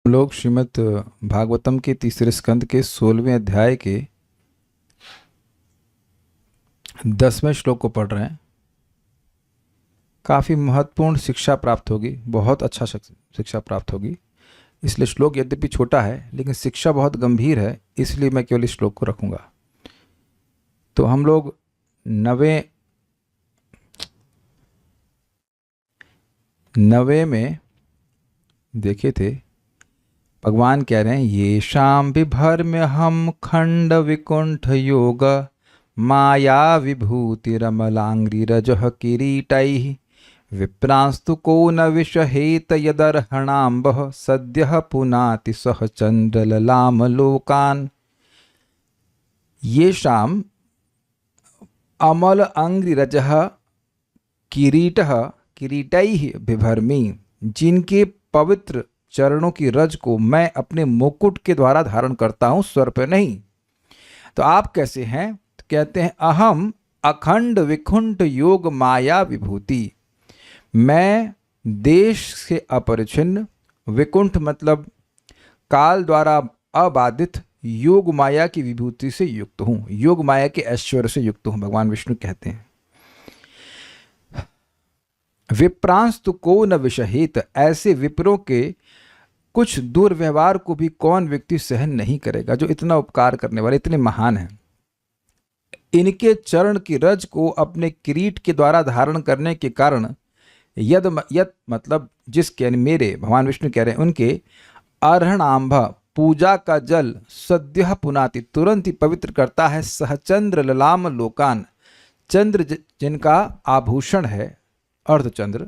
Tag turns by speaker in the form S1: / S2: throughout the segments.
S1: लोग श्रीमद् भागवतम के तीसरे स्कंद के 16वें अध्याय के 10वें श्लोक को पढ़ रहे हैं। काफ़ी महत्वपूर्ण शिक्षा प्राप्त होगी, बहुत अच्छा शिक्षा प्राप्त होगी। इसलिए श्लोक यद्यपि छोटा है लेकिन शिक्षा बहुत गंभीर है, इसलिए मैं केवल इस श्लोक को रखूंगा। तो हम लोग नवे में देखे थे, भगवान कह रहे हैं ये शाम विभर्म हम खंड विकुंठ योग माया विभूति रमलांग्री रजह किरीटैः विप्रांस्तु को न विषहेत यदर्हणाम्ब सद्यः पुनाति सह चंद्रललाम लोकान। ये शाम अमल अंग्री रजह किरीटैः बिभर्मी, जिनके पवित्र चरणों की रज को मैं अपने मुकुट के द्वारा धारण करता हूं, स्वर पे नहीं। तो आप कैसे हैं? तो कहते हैं अहम अखंड विकुंठ योग माया विभूति। मैं देश से अपरिछिन्न, विकुंठ मतलब काल द्वारा अबाधित, योग माया की विभूति से युक्त हूं, योग माया के ऐश्वर्य से युक्त हूं, भगवान विष्णु कहते हैं। विप्रांस्तु को न विषहेत, ऐसे विप्रों के कुछ दुर्व्यवहार को भी कौन व्यक्ति सहन नहीं करेगा, जो इतना उपकार करने वाले, इतने महान हैं। इनके चरण की रज को अपने किरीट के द्वारा धारण करने के कारण यद मतलब जिसके, यानी मेरे, भगवान विष्णु कह रहे हैं, उनके अर्हणाम्भ पूजा का जल सद्यः पुनाति, तुरंत ही पवित्र करता है, सहचंद्र ललाम लोकान, चंद्र जिनका आभूषण है, अर्धचंद्र,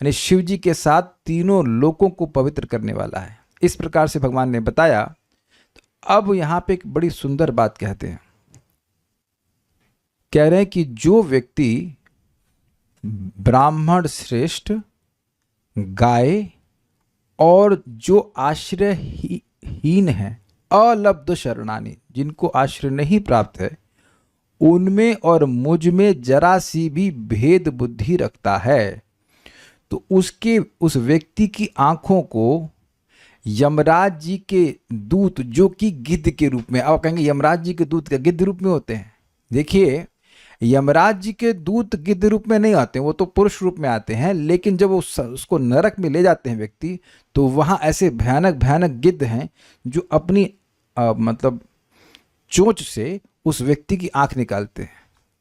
S1: यानी शिव जी के साथ तीनों लोकों को पवित्र करने वाला है। इस प्रकार से भगवान ने बताया। तो अब यहां पे एक बड़ी सुंदर बात कहते हैं, कह रहे हैं कि जो व्यक्ति ब्राह्मण श्रेष्ठ, गाय और जो आश्रयहीन है, अलब्ध शरणानी, जिनको आश्रय नहीं प्राप्त है, उनमें और मुझ में जरा सी भी भेद बुद्धि रखता है, तो उस व्यक्ति की आंखों को यमराज जी के दूत, जो कि गिद्ध के रूप में, आप कहेंगे यमराज जी के दूत क्या गिद्ध रूप में होते हैं? देखिए, यमराज जी के दूत गिद्ध रूप में नहीं आते, वो तो पुरुष रूप में आते हैं। लेकिन जब उसको नरक में ले जाते हैं व्यक्ति, तो वहां ऐसे भयानक भयानक गिद्ध हैं जो अपनी मतलब चोंच से उस व्यक्ति की आंख निकालते हैं।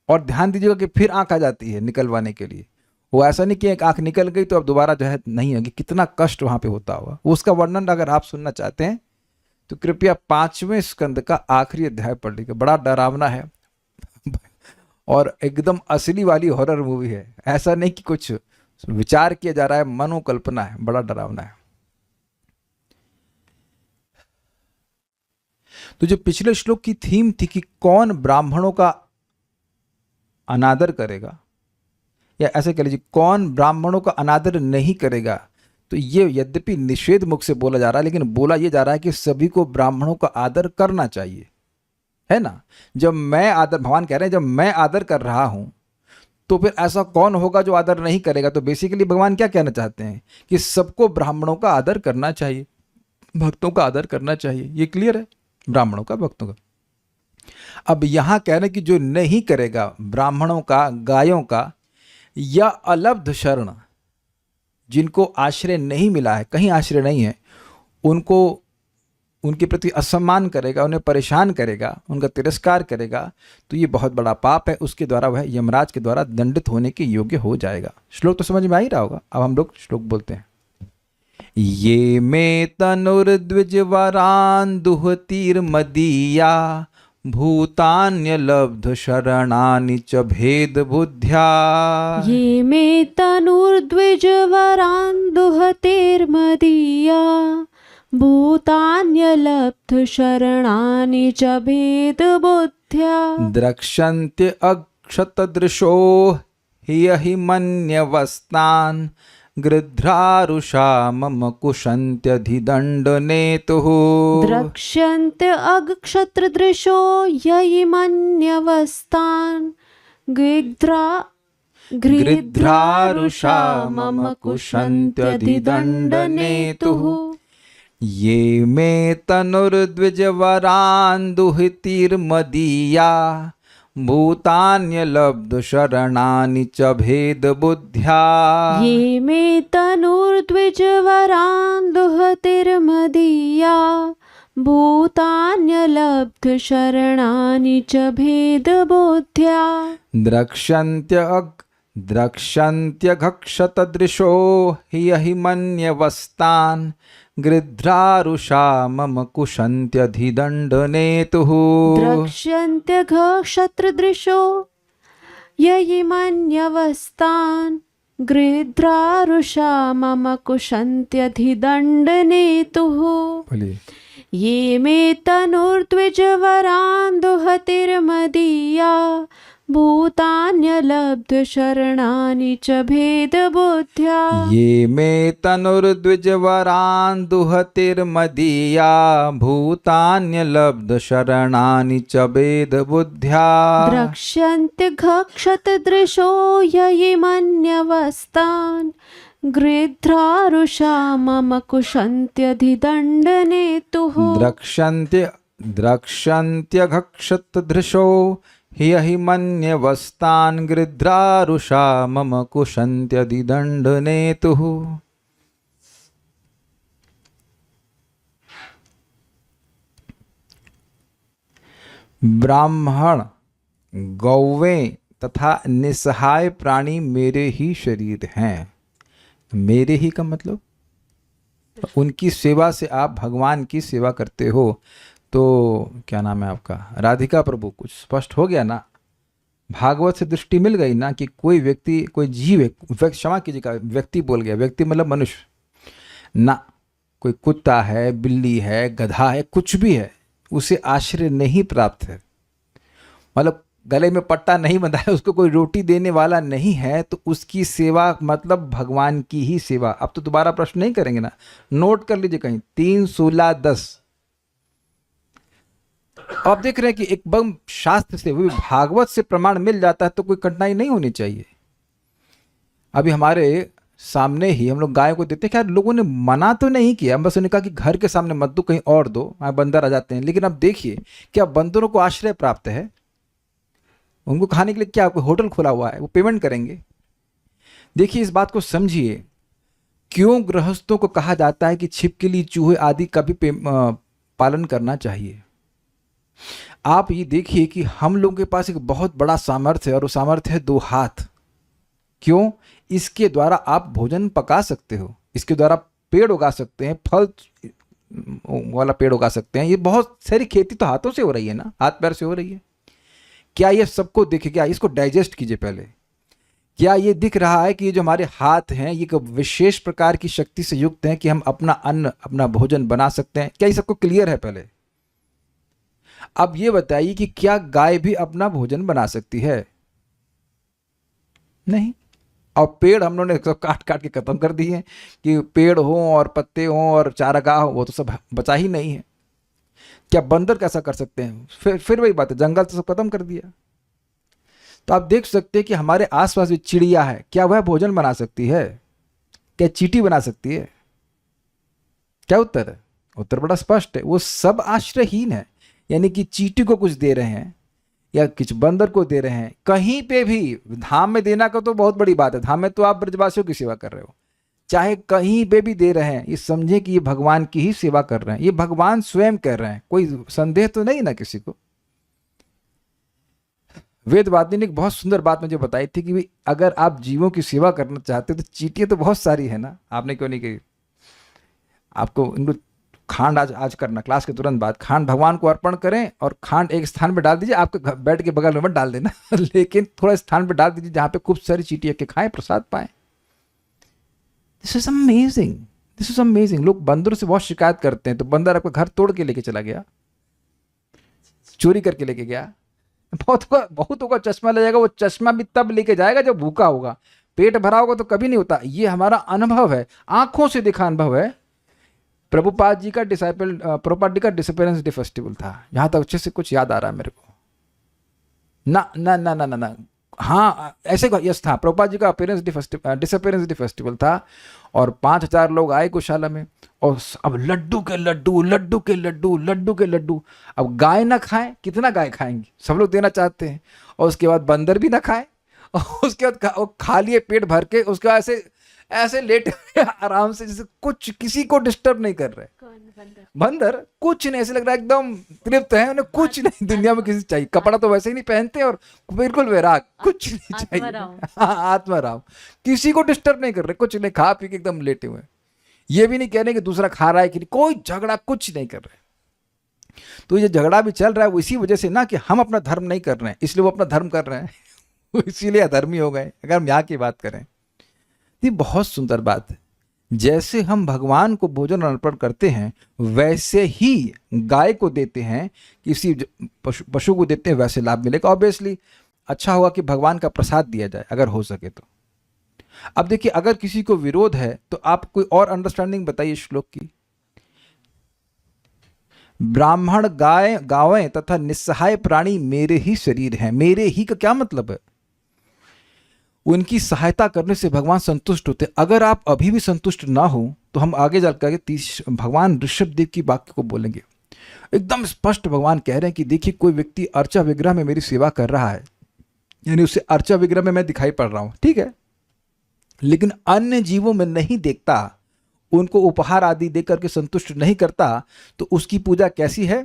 S1: और ध्यान दीजिएगा कि फिर आंख आ जाती है निकलवाने के लिए। वो ऐसा नहीं कि एक आंख निकल गई तो अब दोबारा जो है नहीं होगी, कितना कष्ट वहां पे होता होगा। उसका वर्णन अगर आप सुनना चाहते हैं तो कृपया 5वें स्कंद का आखिरी अध्याय पढ़ लीजिए, बड़ा डरावना है और एकदम असली वाली हॉरर मूवी है। ऐसा नहीं कि कुछ विचार किया जा रहा है, मनोकल्पना है, बड़ा डरावना है। तो जो पिछले श्लोक की थीम थी कि कौन ब्राह्मणों का अनादर करेगा, या ऐसे कह लीजिए कौन ब्राह्मणों का अनादर नहीं करेगा, तो ये यद्यपि निषेध मुख से बोला जा रहा है, लेकिन बोला ये जा रहा है कि सभी को ब्राह्मणों का आदर करना चाहिए, है ना। जब मैं आदर, भगवान कह रहे हैं जब मैं आदर कर रहा हूं, तो फिर ऐसा कौन होगा जो आदर नहीं करेगा? तो बेसिकली भगवान क्या कहना चाहते हैं कि सबको ब्राह्मणों का आदर करना चाहिए, भक्तों का आदर करना चाहिए। ये क्लियर है, ब्राह्मणों का, भक्तों का। अब यहां कह रहे हैं कि जो नहीं करेगा ब्राह्मणों का, गायों का, या अलब्ध शरण, जिनको आश्रय नहीं मिला है, कहीं आश्रय नहीं है, उनको, उनके प्रति असम्मान करेगा, उन्हें परेशान करेगा, उनका तिरस्कार करेगा, तो ये बहुत बड़ा पाप है। उसके द्वारा वह यमराज के द्वारा दंडित होने के योग्य हो जाएगा। श्लोक तो समझ में आ ही रहा होगा। अब हम लोग श्लोक बोलते हैं। ये मे तनुर्द्विज वरान दुहतीर्मदीया भूतान्यलब्ध शरणानि च भेद बुद्ध्या।
S2: ये मे तनुर्द्विज वरान् दुहतेर्मदीया भूतान्यलब्ध शरणानि च भेद बुद्ध्या।
S1: द्रक्ष्यन्ते अक्षतदृशो हि मन्यवस्तान् गृध्रारुषा मम कुशन्त्यधिदण्डनेतुः।
S2: द्रक्ष्यन्ते अक्षत्रदृशो ययिमन्यवस्तान्
S1: गृध्रारुषा मम कुशन्त्यधिदण्डनेतुः। ये मे तनुर्द्विजवरान्दुहितिर्मदीया भूतान्यलब्धशरणानि च भेदबुद्ध्या।
S2: ये मे तनुर्द्विजवरान्दुहतिर्मदीया भूतान्यलब्धशरणानि च भेदबुद्ध्या।
S1: द्रक्ष्यन्त्यघक्षतदृशो हि यहि मन्यवस्तान् गृध्रारुषा मम कुशन्त्यधिदण्डनेतुः।
S2: द्रक्ष्यन्त्यघक्षत्रदृशो ययिमन्यवस्तान् गृध्रारुषा मम कुशन्त्यधिदण्डनेतुः। ये मे तनुर्द्विजवरान्दुहतिर्मदीया भूतान्यलब्धशरणानि च भेदबुद्ध्या।
S1: ये मे तनुर्द्विजवरान्दुहतिर्मदीया भूतान्यलब्धशरणानि च भेदबुद्ध्या।
S2: द्रक्ष्यन्त्यघक्षतदृशो ययिमन्यवस्तान् गृध्रारुषा मम कुशन्त्यधिदण्डनेतुः।
S1: द्रक्ष्यन्त्यघक्षतदृशो हि यहि मन्यवस्तान् गृध्रारुषा मम कुशन्त्यधिदण्डनेतुः। ब्राह्मण, गौवें तथा निसहाय प्राणी मेरे ही शरीर हैं। मेरे ही का मतलब उनकी सेवा से आप भगवान की सेवा करते हो। तो क्या नाम है आपका, राधिका प्रभु, कुछ स्पष्ट हो गया ना। भागवत से दृष्टि मिल गई ना कि कोई व्यक्ति, कोई जीव है, क्षमा कीजिएगा व्यक्ति बोल गया, व्यक्ति मतलब मनुष्य ना, कोई कुत्ता है, बिल्ली है, गधा है, कुछ भी है, उसे आश्रय नहीं प्राप्त है, मतलब गले में पट्टा नहीं बंधा है, उसको कोई रोटी देने वाला नहीं है, तो उसकी सेवा मतलब भगवान की ही सेवा। अब तो दोबारा प्रश्न नहीं करेंगे ना, नोट कर लीजिए कहीं 3:16-10। अब देख रहे हैं कि एक बम शास्त्र से, वो भागवत से प्रमाण मिल जाता है तो कोई कठिनाई नहीं होनी चाहिए। अभी हमारे सामने ही हम लोग गाय को देते हैं, क्या लोगों ने मना तो नहीं किया, बस उन्होंने कहा कि घर के सामने मत दो, कहीं और दो, वहाँ बंदर आ जाते हैं। लेकिन अब देखिए, क्या बंदरों को आश्रय प्राप्त है? उनको खाने के लिए क्या कोई होटल खुला हुआ है, वो पेमेंट करेंगे? देखिए, इस बात को समझिए, क्यों गृहस्थों को कहा जाता है कि छिपकली, चूहे आदि का भी पालन करना चाहिए। आप ये देखिए कि हम लोगों के पास एक बहुत बड़ा सामर्थ्य है, और वो सामर्थ्य है 2 हाथ। क्यों? इसके द्वारा आप भोजन पका सकते हो, इसके द्वारा पेड़ उगा सकते हैं, फल वाला पेड़ उगा सकते हैं। ये बहुत सारी खेती तो हाथों से हो रही है ना, हाथ पैर से हो रही है। क्या ये सबको दिखे? क्या इसको डाइजेस्ट कीजिए पहले। क्या ये दिख रहा है कि ये जो हमारे हाथ हैं, ये एक विशेष प्रकार की शक्ति से युक्त हैं कि हम अपना अन्न, अपना भोजन बना सकते हैं? क्या ये सबको क्लियर है पहले? अब ये बताइए कि क्या गाय भी अपना भोजन बना सकती है? नहीं। और पेड़ हम लोगों ने सब काट काट के खत्म कर दिए हैं कि पेड़ हो और पत्ते हो और चारागाह हो, वो तो सब बचा ही नहीं है। क्या बंदर कैसा कर सकते हैं? फिर वही बात है, जंगल तो सब खत्म कर दिया। तो आप देख सकते हैं कि हमारे आसपास जो चिड़िया है, क्या वह भोजन बना सकती है? क्या चींटी बना सकती है? क्या उत्तर है? उत्तर बड़ा स्पष्ट है, वो सब आश्रयहीन है। यानी कि चींटी को कुछ दे रहे हैं या कुछ बंदर को दे रहे हैं, कहीं पे भी। धाम में देना का तो बहुत बड़ी बात है, धाम में तो आप ब्रजवासियों की सेवा कर रहे हो, चाहे कहीं पे भी दे रहे हैं, ये समझे कि ये भगवान की ही सेवा कर रहे हैं। ये भगवान स्वयं कर रहे हैं, कोई संदेह तो नहीं ना किसी को। वेदवादी ने एक बहुत सुंदर बात मुझे बताई थी कि अगर आप जीवों की सेवा करना चाहते हो तो चींटियां तो बहुत सारी है ना, आपने क्यों नहीं कही? आपको इनको खांड आज करना, क्लास के तुरंत बाद खांड भगवान को अर्पण करें, और खांड एक स्थान पे डाल दीजिए, आपके बेड के बगल में मत डाल देना लेकिन थोड़ा स्थान पे डाल दीजिए जहां पे खूब सारी चींटियां के खाएं, प्रसाद पाएं। This is amazing, this is amazing. लोग बंदरों से बहुत शिकायत करते हैं, तो बंदर आपका घर तोड़ के लेके चला गया, चोरी करके लेके गया, बहुत होगा चश्मा ले जाएगा, वो चश्मा भी तब लेके जाएगा जब भूखा होगा, पेट भरा होगा तो कभी नहीं होता। ये हमारा अनुभव है, आंखों से देखा अनुभव है। प्रभुपाद जी का डिसअपीयरेंस डे फेस्टिवल था, यहां तक अच्छे से कुछ याद आ रहा है मेरे को। ना ना ना ना ना ना हाँ, ऐसे यस था, प्रभुपाद जी का डिसअपीयरेंस डे फेस्टिवल था, और 5000 लोग आए गौशाला में, और अब लड्डू के लड्डू, लड्डू के लड्डू, लड्डू के लड्डू। अब गाय ना खाएं, कितना गाय खाएंगी, सब लोग देना चाहते हैं। और उसके बाद बंदर भी ना खाए, और उसके बाद वो खा लिए पेट भर के, उसके बाद ऐसे ऐसे लेटे आराम से, जैसे कुछ किसी को डिस्टर्ब नहीं कर रहे। बंदर कुछ नहीं, ऐसे लग रहा है एकदम तृप्त है, उन्हें कुछ नहीं दुनिया में किसी चाहिए। कपड़ा तो वैसे ही नहीं पहनते और बिल्कुल वैराग, कुछ नहीं चाहिए। हाँ, आत्माराम, किसी को डिस्टर्ब नहीं कर रहे, कुछ नहीं, खा पी के एकदम लेटे हुए। ये भी नहीं कह रहे कि दूसरा खा रहा है कि नहीं, कोई झगड़ा कुछ नहीं कर रहे। तो ये झगड़ा भी चल रहा है वो इसी वजह से ना कि हम अपना धर्म नहीं कर रहे हैं, इसलिए वो अपना धर्म कर रहे हैं, वो इसीलिए अधर्मी हो गए, अगर हम यहाँ की बात करें। ये बहुत सुंदर बात है। जैसे हम भगवान को भोजन अर्पण करते हैं वैसे ही गाय को देते हैं, किसी पशु को देते हैं, वैसे लाभ मिलेगा। ऑब्वियसली अच्छा होगा कि भगवान का प्रसाद दिया जाए अगर हो सके तो। अब देखिए, अगर किसी को विरोध है तो आप कोई और अंडरस्टैंडिंग बताइए श्लोक की। ब्राह्मण गाय गावें तथा निस्सहाय प्राणी मेरे ही शरीर हैं। मेरे ही का क्या मतलब है? उनकी सहायता करने से भगवान संतुष्ट होते। अगर आप अभी भी संतुष्ट ना हो तो हम आगे जाकर भगवान ऋषभदेव की वाक्य को बोलेंगे। एकदम स्पष्ट भगवान कह रहे हैं कि देखिए, कोई व्यक्ति अर्चा विग्रह में मेरी सेवा कर रहा है, यानी उसे अर्चा विग्रह में मैं दिखाई पड़ रहा हूं, ठीक है, लेकिन अन्य जीवों में नहीं देखता, उनको उपहार आदि देकर के संतुष्ट नहीं करता, तो उसकी पूजा कैसी है?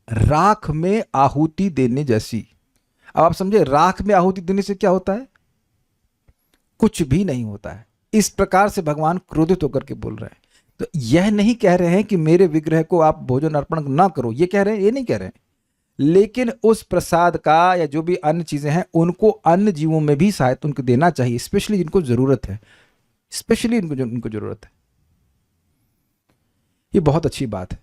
S1: राख में आहुति देने जैसी। अब आप समझे, राख में आहुति देने से क्या होता है? कुछ भी नहीं होता है। इस प्रकार से भगवान क्रोधित होकर के बोल रहे हैं। तो यह नहीं कह रहे हैं कि मेरे विग्रह को आप भोजन अर्पण ना करो, ये कह रहे हैं, ये नहीं कह रहे हैं, लेकिन उस प्रसाद का या जो भी अन्य चीजें हैं उनको अन्य जीवों में भी सहायता उनको देना चाहिए, स्पेशली जिनको जरूरत है, स्पेशली इनको जरूरत है। ये बहुत अच्छी बात है।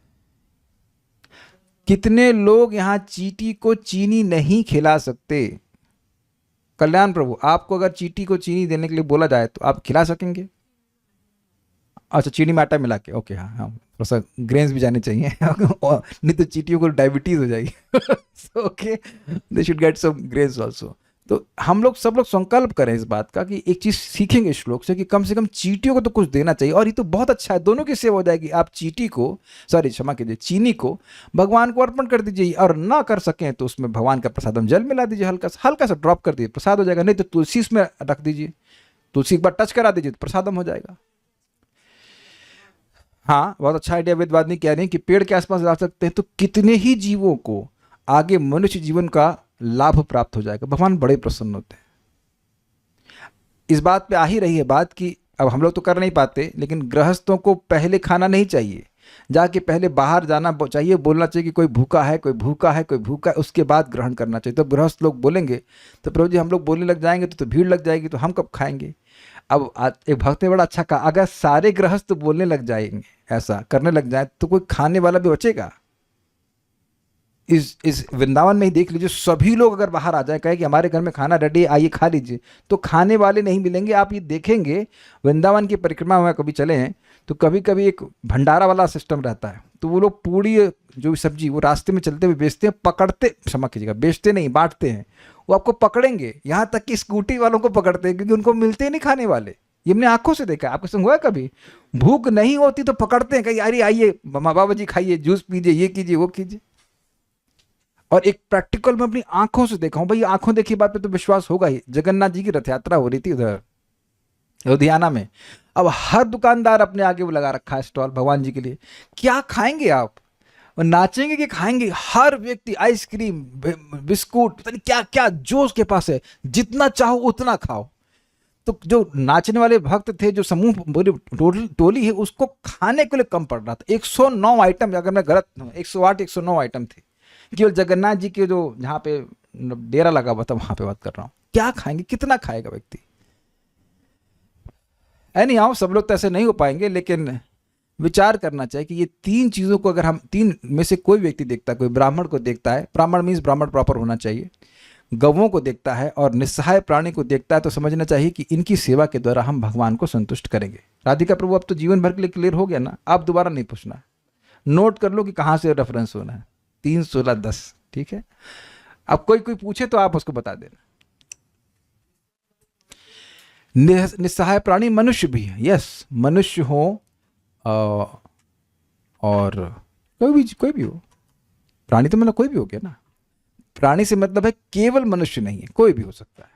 S1: कितने लोग यहां चींटी को चीनी नहीं खिला सकते? कल्याण प्रभु, आपको अगर चींटी को चीनी देने के लिए बोला जाए तो आप खिला सकेंगे? अच्छा, चीनी में आटा मिला के, ओके, हाँ हाँ, थोड़ा सा ग्रेन्स भी जाने चाहिए नहीं तो चींटियों को डायबिटीज हो जाएगी। Okay, they should get some grains also. तो हम लोग सब लोग संकल्प करें इस बात का कि एक चीज सीखेंगे श्लोक से कि कम से कम चींटियों को तो कुछ देना चाहिए। और ये तो बहुत अच्छा है, दोनों की सेवा हो जाएगी। आप चींटी को, सॉरी क्षमा कीजिए, चीनी को भगवान को अर्पण कर दीजिए, और ना कर सकें तो उसमें भगवान का प्रसादम जल मिला दीजिए, हल्का सा ड्रॉप कर दीजिए, प्रसाद हो जाएगा। नहीं तो तुलसी इसमें रख दीजिए, तुलसी एक बार टच करा दीजिए तो प्रसादम हो जाएगा। हाँ, बहुत अच्छा आइडिया वेदवादिनी कह रहे हैं कि पेड़ के आसपास ला सकते हैं तो कितने ही जीवों को आगे मनुष्य जीवन का लाभ प्राप्त हो जाएगा। भगवान बड़े प्रसन्न होते हैं। इस बात पे आ ही रही है बात कि अब हम लोग तो कर नहीं पाते, लेकिन गृहस्थों को पहले खाना नहीं चाहिए, जाके पहले बाहर जाना चाहिए, बोलना चाहिए कि कोई भूखा है, कोई भूखा है, कोई भूखा है, उसके बाद ग्रहण करना चाहिए। तो गृहस्थ लोग बोलेंगे तो प्रभु जी हम लोग बोलने लग जाएंगे तो भीड़ लग जाएगी, तो हम कब खाएंगे? अब एक भक्त ने बड़ा अच्छा कहा, अगर सारे गृहस्थ बोलने लग जाएंगे, ऐसा करने लग जाए, तो कोई खाने वाला भी बचेगा? इस वृंदावन में ही देख लीजिए, सभी लोग अगर बाहर आ जाए, कहे कि हमारे घर में खाना रेडी है, आइए खा लीजिए, तो खाने वाले नहीं मिलेंगे। आप ये देखेंगे, वृंदावन की परिक्रमा में कभी चले हैं तो कभी कभी एक भंडारा वाला सिस्टम रहता है, तो वो लोग पूड़ी जो भी सब्जी वो रास्ते में चलते हुए बेचते हैं, पकड़ते, क्षमा कीजिएगा, बेचते नहीं, बांटते हैं। वो आपको पकड़ेंगे, यहाँ तक कि स्कूटी वालों को पकड़ते हैं, क्योंकि उनको मिलते नहीं खाने वाले। ये हमने आंखों से देखा। आपके संग हुआ है कभी? भूख नहीं होती तो पकड़ते हैं, कहीं अरे आइए बाबा जी खाइए, जूस पीजिए, ये कीजिए, वो कीजिए। और एक प्रैक्टिकल में अपनी आंखों से देखा हूं भाई, आंखों देखी बात पे तो विश्वास होगा ही। जगन्नाथ जी की रथ यात्रा हो रही थी उधर लुधियाना में। अब हर दुकानदार अपने आगे वो लगा रखा है स्टॉल भगवान जी के लिए। क्या खाएंगे आप? नाचेंगे कि खाएंगे? हर व्यक्ति आइसक्रीम, बिस्कुट, पता नहीं क्या क्या जो उसके पास है, जितना चाहो उतना खाओ। तो जो नाचने वाले भक्त थे, जो समूह टोली है, उसको खाने के लिए कम पड़ रहा था। 109 आइटम, अगर मैं गलत 108 109 आइटम थे केवल जगन्नाथ जी के जो जहाँ पे डेरा लगा हुआ था वहां पे बात कर रहा हूँ। क्या खाएंगे? कितना खाएगा व्यक्ति? नहीं आओ, सब लोग तो ऐसे नहीं हो पाएंगे, लेकिन विचार करना चाहिए कि ये तीन चीज़ों को अगर हम तीन में से कोई व्यक्ति देखता है, कोई ब्राह्मण को देखता है, ब्राह्मण मीन्स ब्राह्मण प्रॉपर होना चाहिए, गवों को देखता है और निस्सहाय प्राणी को देखता है, तो समझना चाहिए कि इनकी सेवा के द्वारा हम भगवान को संतुष्ट करेंगे। राधिका प्रभु, अब तो जीवन भर के लिए क्लियर हो गया ना? आप दोबारा नहीं पूछना, नोट कर लो कि कहाँ से रेफरेंस होना है। 3, 16, 10, ठीक है? अब कोई पूछे तो आप उसको बता देना। निस्सहाय प्राणी मनुष्य भी है, यस, मनुष्य हो, और कोई भी हो, प्राणी तो मतलब कोई भी हो गया ना, प्राणी से मतलब है केवल मनुष्य नहीं है, कोई भी हो सकता है।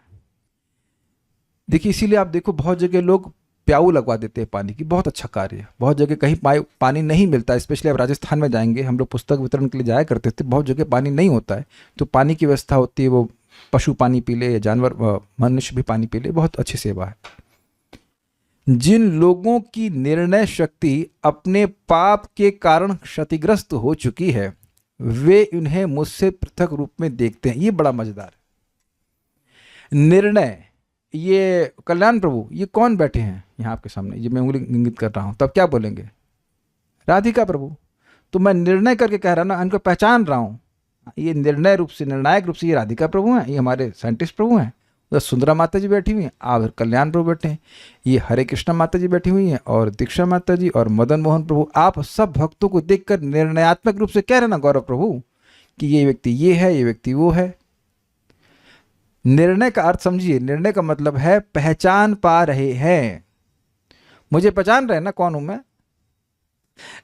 S1: देखिए इसीलिए आप देखो बहुत जगह लोग प्याऊ लगवा देते हैं पानी की, बहुत अच्छा कार्य है। बहुत जगह कहीं पानी नहीं मिलता है, स्पेशली आप राजस्थान में जाएंगे, हम लोग पुस्तक वितरण के लिए जाया करते थे, बहुत जगह पानी नहीं होता है, तो पानी की व्यवस्था होती है, वो पशु पानी पी ले, जानवर मनुष्य भी पानी पी ले, बहुत अच्छी सेवा है। जिन लोगों की निर्णय शक्ति अपने पाप के कारण क्षतिग्रस्त हो चुकी है, वे उन्हें मुझसे पृथक रूप में देखते हैं। ये बड़ा मजेदार है। निर्णय, ये कल्याण प्रभु, ये कौन बैठे हैं यहाँ आपके सामने, ये मैं उंगली इंगित कर रहा हूँ, तब क्या बोलेंगे? राधिका प्रभु। तो मैं निर्णय करके कह रहा ना, इनको पहचान रहा हूँ, ये निर्णय रूप से, निर्णायक रूप से ये राधिका प्रभु हैं, ये हमारे साइंटिस्ट प्रभु हैं, उधर सुंदरा माता जी बैठी हुई हैं, आप कल्याण प्रभु बैठे हैं, ये हरे कृष्णा माता जी बैठी हुई हैं, और दीक्षा माता जी और मदन मोहन प्रभु। आप सब भक्तों को देखकर निर्णयात्मक रूप से कह रहे ना गौरव प्रभु कि ये व्यक्ति ये है, ये व्यक्ति वो है। निर्णय का अर्थ समझिए, निर्णय का मतलब है पहचान पा रहे हैं, मुझे पहचान रहे हैं ना कौन हूं मैं।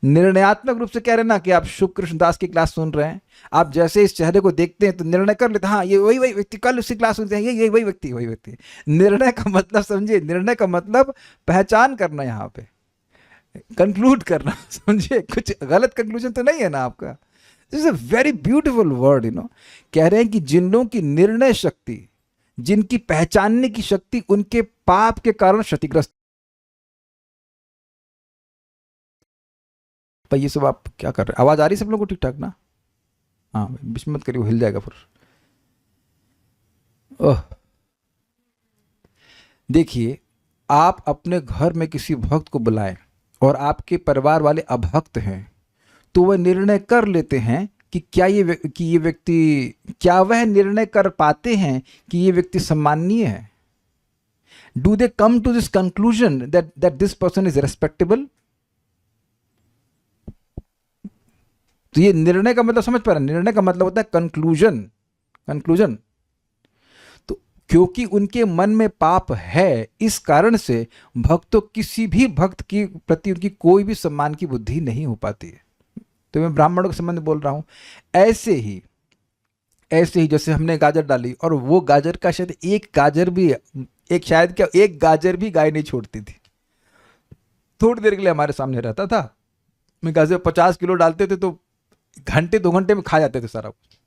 S1: निर्णयात्मक रूप से कह रहे ना कि आप शुभ कृष्ण दास की क्लास सुन रहे हैं, आप जैसे इस चेहरे को देखते हैं तो निर्णय कर लेते हैं, हाँ ये वही व्यक्ति, कल उसकी क्लास सुनते हैं, ये वही व्यक्ति। निर्णय का मतलब समझिए, निर्णय का मतलब पहचान करना, यहाँ पे कंक्लूड करना, समझिए, कुछ गलत कंक्लूजन तो नहीं है ना आपका। This is a very beautiful word, कह रहे हैं कि जिन लोगों की निर्णय शक्ति, जिनकी पहचानने की शक्ति उनके पाप के कारण क्षतिग्रस्त। पर ये सब आप क्या कर रहे हैं? आवाज आ रही है सब लोगों को ठीक ठाक ना? हाँ बीच में मत करिए, वो हिल जाएगा फिर। ओह, देखिए आप अपने घर में किसी भक्त को बुलाएं और आपके परिवार वाले अभक्त हैं, तो वह निर्णय कर लेते हैं कि ये व्यक्ति, क्या वह निर्णय कर पाते हैं कि ये व्यक्ति सम्माननीय है? Do they come to this conclusion that this person is respectable? तो ये निर्णय का मतलब समझ पा रहे हैं? निर्णय का मतलब होता है कंक्लूजन। तो क्योंकि उनके मन में पाप है, इस कारण से भक्तों, किसी भी भक्त की प्रति उनकी कोई भी सम्मान की बुद्धि नहीं हो पाती है। तो मैं ब्राह्मणों के संबंध में बोल रहा हूं। ऐसे ही जैसे हमने गाजर डाली और वो गाजर का शायद एक गाजर भी गाय नहीं छोड़ती थी, थोड़ी देर के लिए हमारे सामने रहता था। मैं गाजर 50 किलो डालते थे तो घंटे 2 घंटे में खा जाते थे सारा कुछ।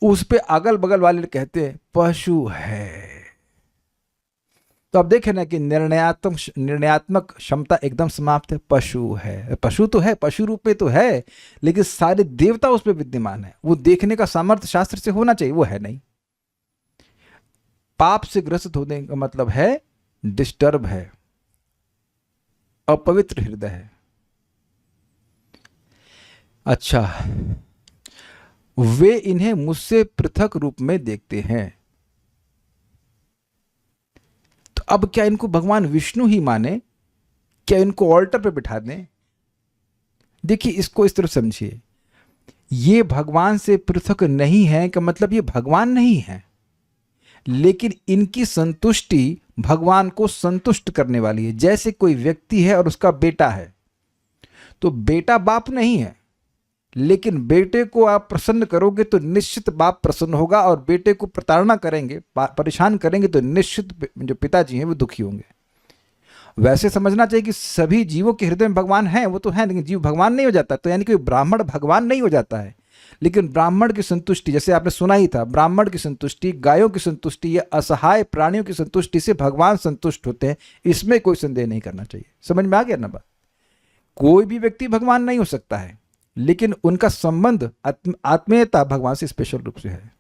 S1: उस पे अगल बगल वाले कहते हैं पशु है। तो अब देखें ना कि निर्णयात्मक क्षमता एकदम समाप्त है। पशु है, पशु तो है, पशु रूप में तो है, लेकिन सारे देवता उस पर विद्यमान है। वो देखने का सामर्थ्य शास्त्र से होना चाहिए, वो है नहीं। पाप से ग्रसित होने का मतलब है डिस्टर्ब है, अपवित्र हृदय है। अच्छा, वे इन्हें मुझसे पृथक रूप में देखते हैं। तो अब क्या इनको भगवान विष्णु ही माने? क्या इनको ऑल्टर पे बिठा दें? देखिए इसको इस तरह समझिए, ये भगवान से पृथक नहीं है का मतलब ये भगवान नहीं है, लेकिन इनकी संतुष्टि भगवान को संतुष्ट करने वाली है। जैसे कोई व्यक्ति है और उसका बेटा है, तो बेटा बाप नहीं है, लेकिन बेटे को आप प्रसन्न करोगे तो निश्चित बाप प्रसन्न होगा, और बेटे को प्रताड़ना करेंगे, परेशान करेंगे तो निश्चित जो पिताजी हैं वो दुखी होंगे। वैसे समझना चाहिए कि सभी जीवों के हृदय में भगवान है, वो तो है, लेकिन जीव भगवान नहीं हो जाता। तो यानी कि ब्राह्मण भगवान नहीं हो जाता है, लेकिन ब्राह्मण की संतुष्टि, जैसे आपने सुना ही था, ब्राह्मण की संतुष्टि, गायों की संतुष्टि या असहाय प्राणियों की संतुष्टि से भगवान संतुष्ट होते हैं। इसमें कोई संदेह नहीं करना चाहिए। समझ में आ गया ना बात? कोई भी व्यक्ति भगवान नहीं हो सकता है, लेकिन उनका संबंध आत्मीयता भगवान से स्पेशल रूप से है।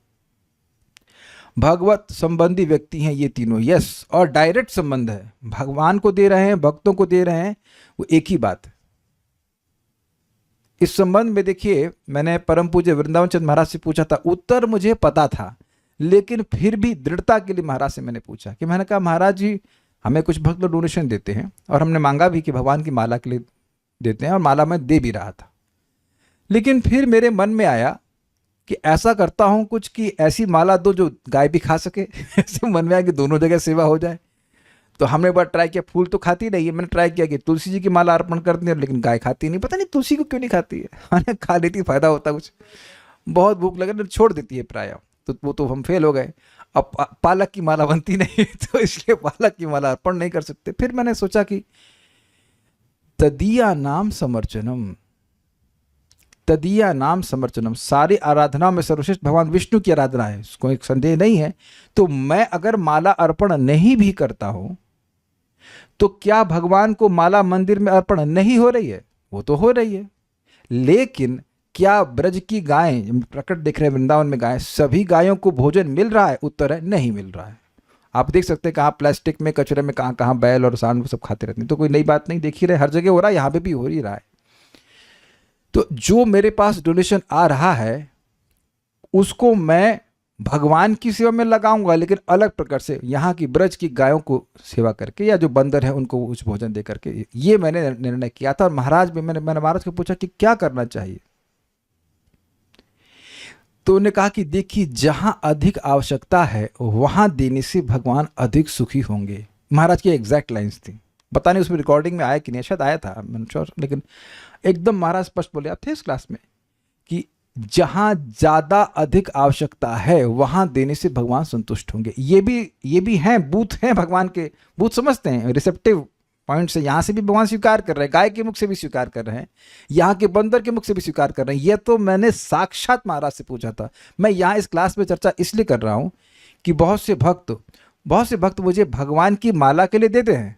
S1: भगवत संबंधी व्यक्ति हैं ये तीनों, यस, और डायरेक्ट संबंध है, भगवान को दे रहे हैं, भक्तों को दे रहे हैं, वो एक ही बात है। इस संबंध में देखिए, मैंने परम पूज्य वृंदावन चंद्र महाराज से पूछा था, उत्तर मुझे पता था, लेकिन फिर भी दृढ़ता के लिए महाराज से मैंने पूछा कि मैंने कहा महाराज जी, हमें कुछ भक्त लोग डोनेशन देते हैं और हमने मांगा भी कि भगवान की माला के लिए देते हैं, और माला मैं दे भी रहा था, लेकिन फिर मेरे मन में आया कि ऐसा करता हूं कुछ कि ऐसी माला दो जो गाय भी खा सके। ऐसे मन में आया कि दोनों जगह सेवा हो जाए। तो हमने एक बार ट्राई किया, फूल तो खाती नहीं है, मैंने ट्राई किया कि तुलसी जी की माला अर्पण करती है, लेकिन गाय खाती नहीं, पता नहीं तुलसी को क्यों नहीं खाती है। मैंने खा लेती, फायदा होता कुछ, बहुत भूख लगे तो छोड़ देती है प्राय, तो वो तो हम फेल हो गए। अब पालक की माला बनती नहीं तो इसलिए पालक की माला अर्पण नहीं कर सकते। फिर मैंने सोचा कि तदीया नाम समर्चनम, तदीया नाम समर्चनम, सारी आराधना में सर्वश्रेष्ठ भगवान विष्णु की आराधना है, उसको एक संदेह नहीं है। तो मैं अगर माला अर्पण नहीं भी करता हूं तो क्या भगवान को माला मंदिर में अर्पण नहीं हो रही है? वो तो हो रही है। लेकिन क्या ब्रज की गायें, प्रकट दिख रहे वृंदावन में गायें, सभी गायों को भोजन मिल रहा है? उत्तर है नहीं मिल रहा है। आप देख सकते हैं कहाँ प्लास्टिक में, कचरे में, कहाँ कहाँ बैल और सांड सब खाते रहते हैं। तो कोई नई बात नहीं, देख ही रहे, हर जगह हो रहा है, यहाँ पे भी हो ही रहा है। तो जो मेरे पास डोनेशन आ रहा है उसको मैं भगवान की सेवा में लगाऊंगा, लेकिन अलग प्रकार से, यहाँ की ब्रज की गायों को सेवा करके, या जो बंदर है उनको कुछ भोजन दे करके। ये मैंने निर्णय किया था। और महाराज भी, मैंने महाराज को पूछा कि क्या करना चाहिए, तो उन्होंने कहा कि देखिए जहां अधिक आवश्यकता है वहां देने से भगवान अधिक सुखी होंगे। महाराज की एग्जैक्ट लाइंस थी, पता नहीं उसमें रिकॉर्डिंग में आया कि नहीं, शायद आया था, मैं श्योर, लेकिन एकदम महाराज स्पष्ट बोले, आप थे इस क्लास में, कि जहां ज्यादा अधिक आवश्यकता है वहां देने से भगवान संतुष्ट होंगे। ये भी हैं, बूथ हैं भगवान के, बूथ समझते हैं, रिसेप्टिव पॉइंट से यहाँ से भी भगवान स्वीकार कर रहे हैं, गाय के मुख से भी स्वीकार कर रहे हैं, यहाँ के बंदर के मुख से भी स्वीकार कर रहे हैं। ये तो मैंने साक्षात महाराज से पूछा था। मैं यहाँ इस क्लास में चर्चा इसलिए कर रहा हूँ कि बहुत से भक्त मुझे भगवान की माला के लिए देते हैं,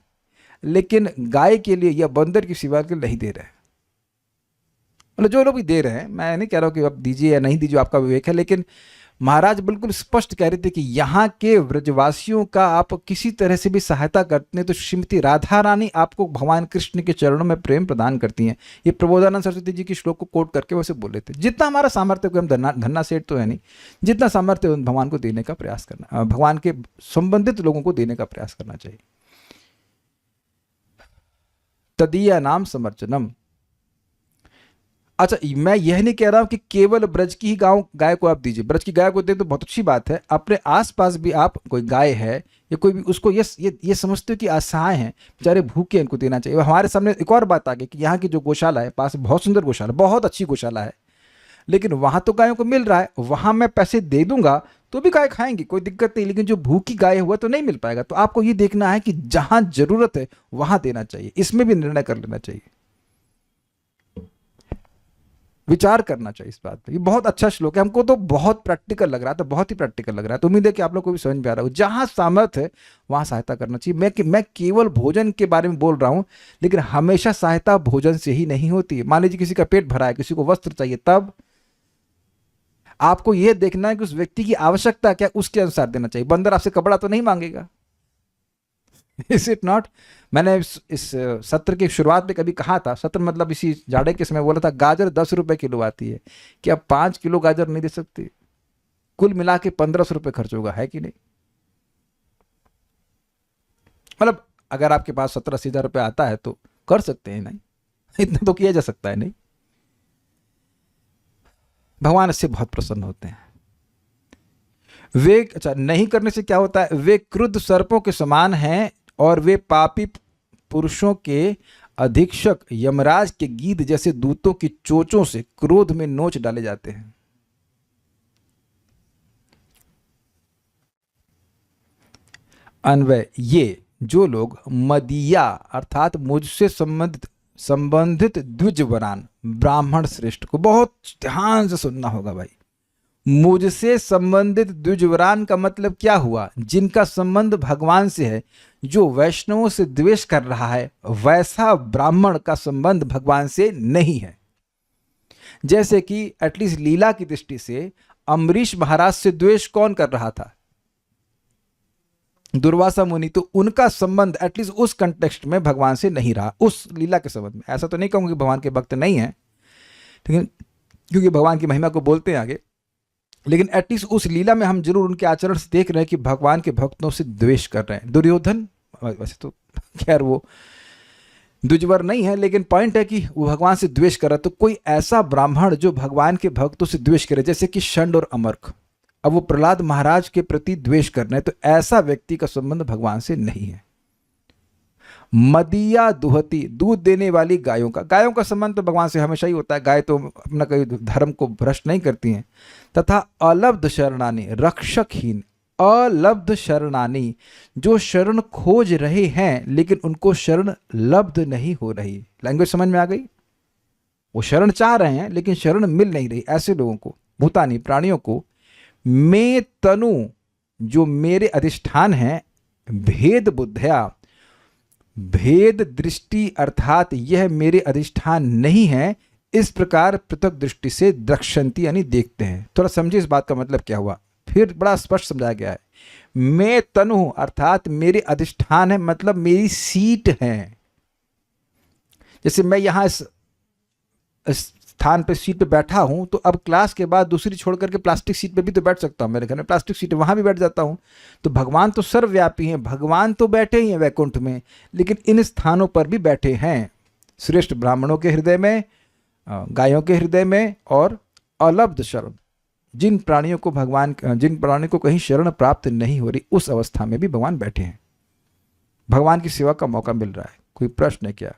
S1: लेकिन गाय के लिए या बंदर की सेवा के लिए नहीं दे रहे हैं। मतलब जो लोग भी दे रहे हैं, मैं नहीं कह रहा हूँ कि आप दीजिए या नहीं दीजिए, आपका विवेक है, लेकिन महाराज बिल्कुल स्पष्ट कह रहे थे कि यहाँ के व्रजवासियों का आप किसी तरह से भी सहायता करते हैं तो श्रीमती राधा रानी आपको भगवान कृष्ण के चरणों में प्रेम प्रदान करती हैं। ये प्रबोधानंद सरस्वती जी की श्लोक को कोट करके वैसे बोले थे, जितना हमारा सामर्थ्य, को हम धन्ना सेठ तो है नहीं, जितना सामर्थ्य भगवान को देने का प्रयास करना, भगवान के संबंधित लोगों को देने का प्रयास करना चाहिए। तदीया नाम समर्चनम। अच्छा, मैं यह नहीं कह रहा हूं कि केवल ब्रज की ही गाय को आप दीजिए, ब्रज की गाय को दें तो बहुत अच्छी बात है। अपने आसपास भी आप, कोई गाय है या कोई भी, उसको ये समझते हो कि असहाय हैं, बेचारे भूखे, इनको देना चाहिए। हमारे सामने एक और बात आ गई कि यहाँ की जो गौशाला है पास, बहुत सुंदर गौशाला, बहुत अच्छी गौशाला है, लेकिन वहां तो गायों को मिल रहा है, वहां मैं पैसे दे दूंगा तो भी गाय खाएंगी, कोई दिक्कत नहीं, लेकिन जो भूखी गाय हुआ तो नहीं मिल पाएगा। तो आपको ये देखना है कि जहां जरूरत है वहां देना चाहिए, इसमें भी निर्णय कर लेना चाहिए, विचार करना चाहिए इस बात पे। ये बहुत अच्छा श्लोक है, हमको तो बहुत प्रैक्टिकल लग रहा था, बहुत ही प्रैक्टिकल लग रहा है। तो उम्मीद है कि आप लोग को भी समझ में आ रहा हो, जहां सामर्थ्य है वहां सहायता करना चाहिए। मैं केवल भोजन के बारे में बोल रहा हूं, लेकिन हमेशा सहायता भोजन से ही नहीं होती है। मान लीजिए किसी का पेट भरा है, किसी को वस्त्र चाहिए, तब आपको यह देखना है कि उस व्यक्ति की आवश्यकता क्या, उसके अनुसार देना चाहिए। बंदर आपसे कपड़ा तो नहीं मांगेगा, इज इट नॉट? मैंने इस सत्र की शुरुआत में कभी कहा था, सत्र मतलब इसी जाड़े के समय बोला था, गाजर 10 रुपए किलो आती है, क्या 5 किलो गाजर नहीं दे सकते? कुल मिला के 1500 रुपए खर्च होगा, है कि नहीं? मतलब अगर आपके पास 70-80 हजार रुपये आता है तो कर सकते हैं, नहीं इतना तो किया जा सकता है, नहीं? भगवान इससे बहुत प्रसन्न होते हैं। वे, अच्छा, नहीं करने से क्या होता है? वे क्रुद्ध सर्पों के समान हैं और वे पापी पुरुषों के अधीक्षक यमराज के गीध जैसे दूतों की चोंचों से क्रोध में नोच डाले जाते हैं। अन्वय, ये जो लोग मदीया अर्थात मुझसे संबंधित द्विजवरान ब्राह्मण श्रेष्ठ को, बहुत ध्यान से सुनना होगा भाई, मुझसे संबंधित द्विजवरान का मतलब क्या हुआ? जिनका संबंध भगवान से है। जो वैष्णवों से द्वेष कर रहा है वैसा ब्राह्मण का संबंध भगवान से नहीं है। जैसे कि एटलीस्ट लीला की दृष्टि से अम्बरीश महाराज से द्वेष कौन कर रहा था? दुर्वासा मुनि। तो उनका संबंध एटलीस्ट उस कंटेक्स्ट में भगवान से नहीं रहा, उस लीला के संबंध में। ऐसा तो नहीं कहूंगा कि भगवान के भक्त नहीं है, लेकिन क्योंकि भगवान की महिमा को बोलते हैं आगे, लेकिन एटलीस्ट उस लीला में हम जरूर उनके आचरण से देख रहे हैं कि भगवान के भक्तों से द्वेष कर रहे हैं। दुर्योधन वैसे तो खैर वो द्विजवर नहीं है, लेकिन पॉइंट है कि वो भगवान से द्वेष कर रहा है। तो कोई ऐसा ब्राह्मण जो भगवान के भक्तों से द्वेष करे, जैसे कि षंड और अमर्क, अब वो प्रहलाद महाराज के प्रति द्वेष कर रहे हैं, तो ऐसा व्यक्ति का संबंध भगवान से नहीं है। मदिया दुहती, दूध देने वाली गायों का। गायों का संबंध तो भगवान से हमेशा ही होता है, गाय तो अपना कभी धर्म को भ्रष्ट नहीं करती हैं। तथा अलब्ध शरणानी, रक्षकहीन, अलब्ध शरणानी, जो शरण खोज रहे हैं लेकिन उनको शरण लब्ध नहीं हो रही। लैंग्वेज समझ में आ गई? वो शरण चाह रहे हैं लेकिन शरण मिल नहीं रही, ऐसे लोगों को, भूतानी प्राणियों को, मैं तनु, जो मेरे अधिष्ठान है, भेद बुद्धया, भेद दृष्टि अर्थात यह मेरे अधिष्ठान नहीं है, इस प्रकार पृथक दृष्टि से द्रक्षन्ति यानी देखते हैं। थोड़ा समझिए इस बात का मतलब क्या हुआ, फिर बड़ा स्पष्ट समझाया गया है। मैं तनु अर्थात मेरे अधिष्ठान है, मतलब मेरी सीट है। जैसे मैं यहां इस स्थान पे सीट पे बैठा हूं, तो अब क्लास के बाद दूसरी छोड़ करके प्लास्टिक सीट पे भी तो बैठ सकता हूं। मेरे घर में प्लास्टिक सीट है, वहां भी बैठ जाता हूं। तो भगवान तो सर्वव्यापी हैं, भगवान तो बैठे ही हैं वैकुंठ में, लेकिन इन स्थानों पर भी बैठे हैं, श्रेष्ठ ब्राह्मणों के हृदय में, गायों के हृदय में, और अलब्ध शरण, जिन प्राणियों को कहीं शरण प्राप्त नहीं हो रही, उस अवस्था में भी भगवान बैठे हैं। भगवान की सेवा का मौका मिल रहा है। कोई प्रश्न है क्या?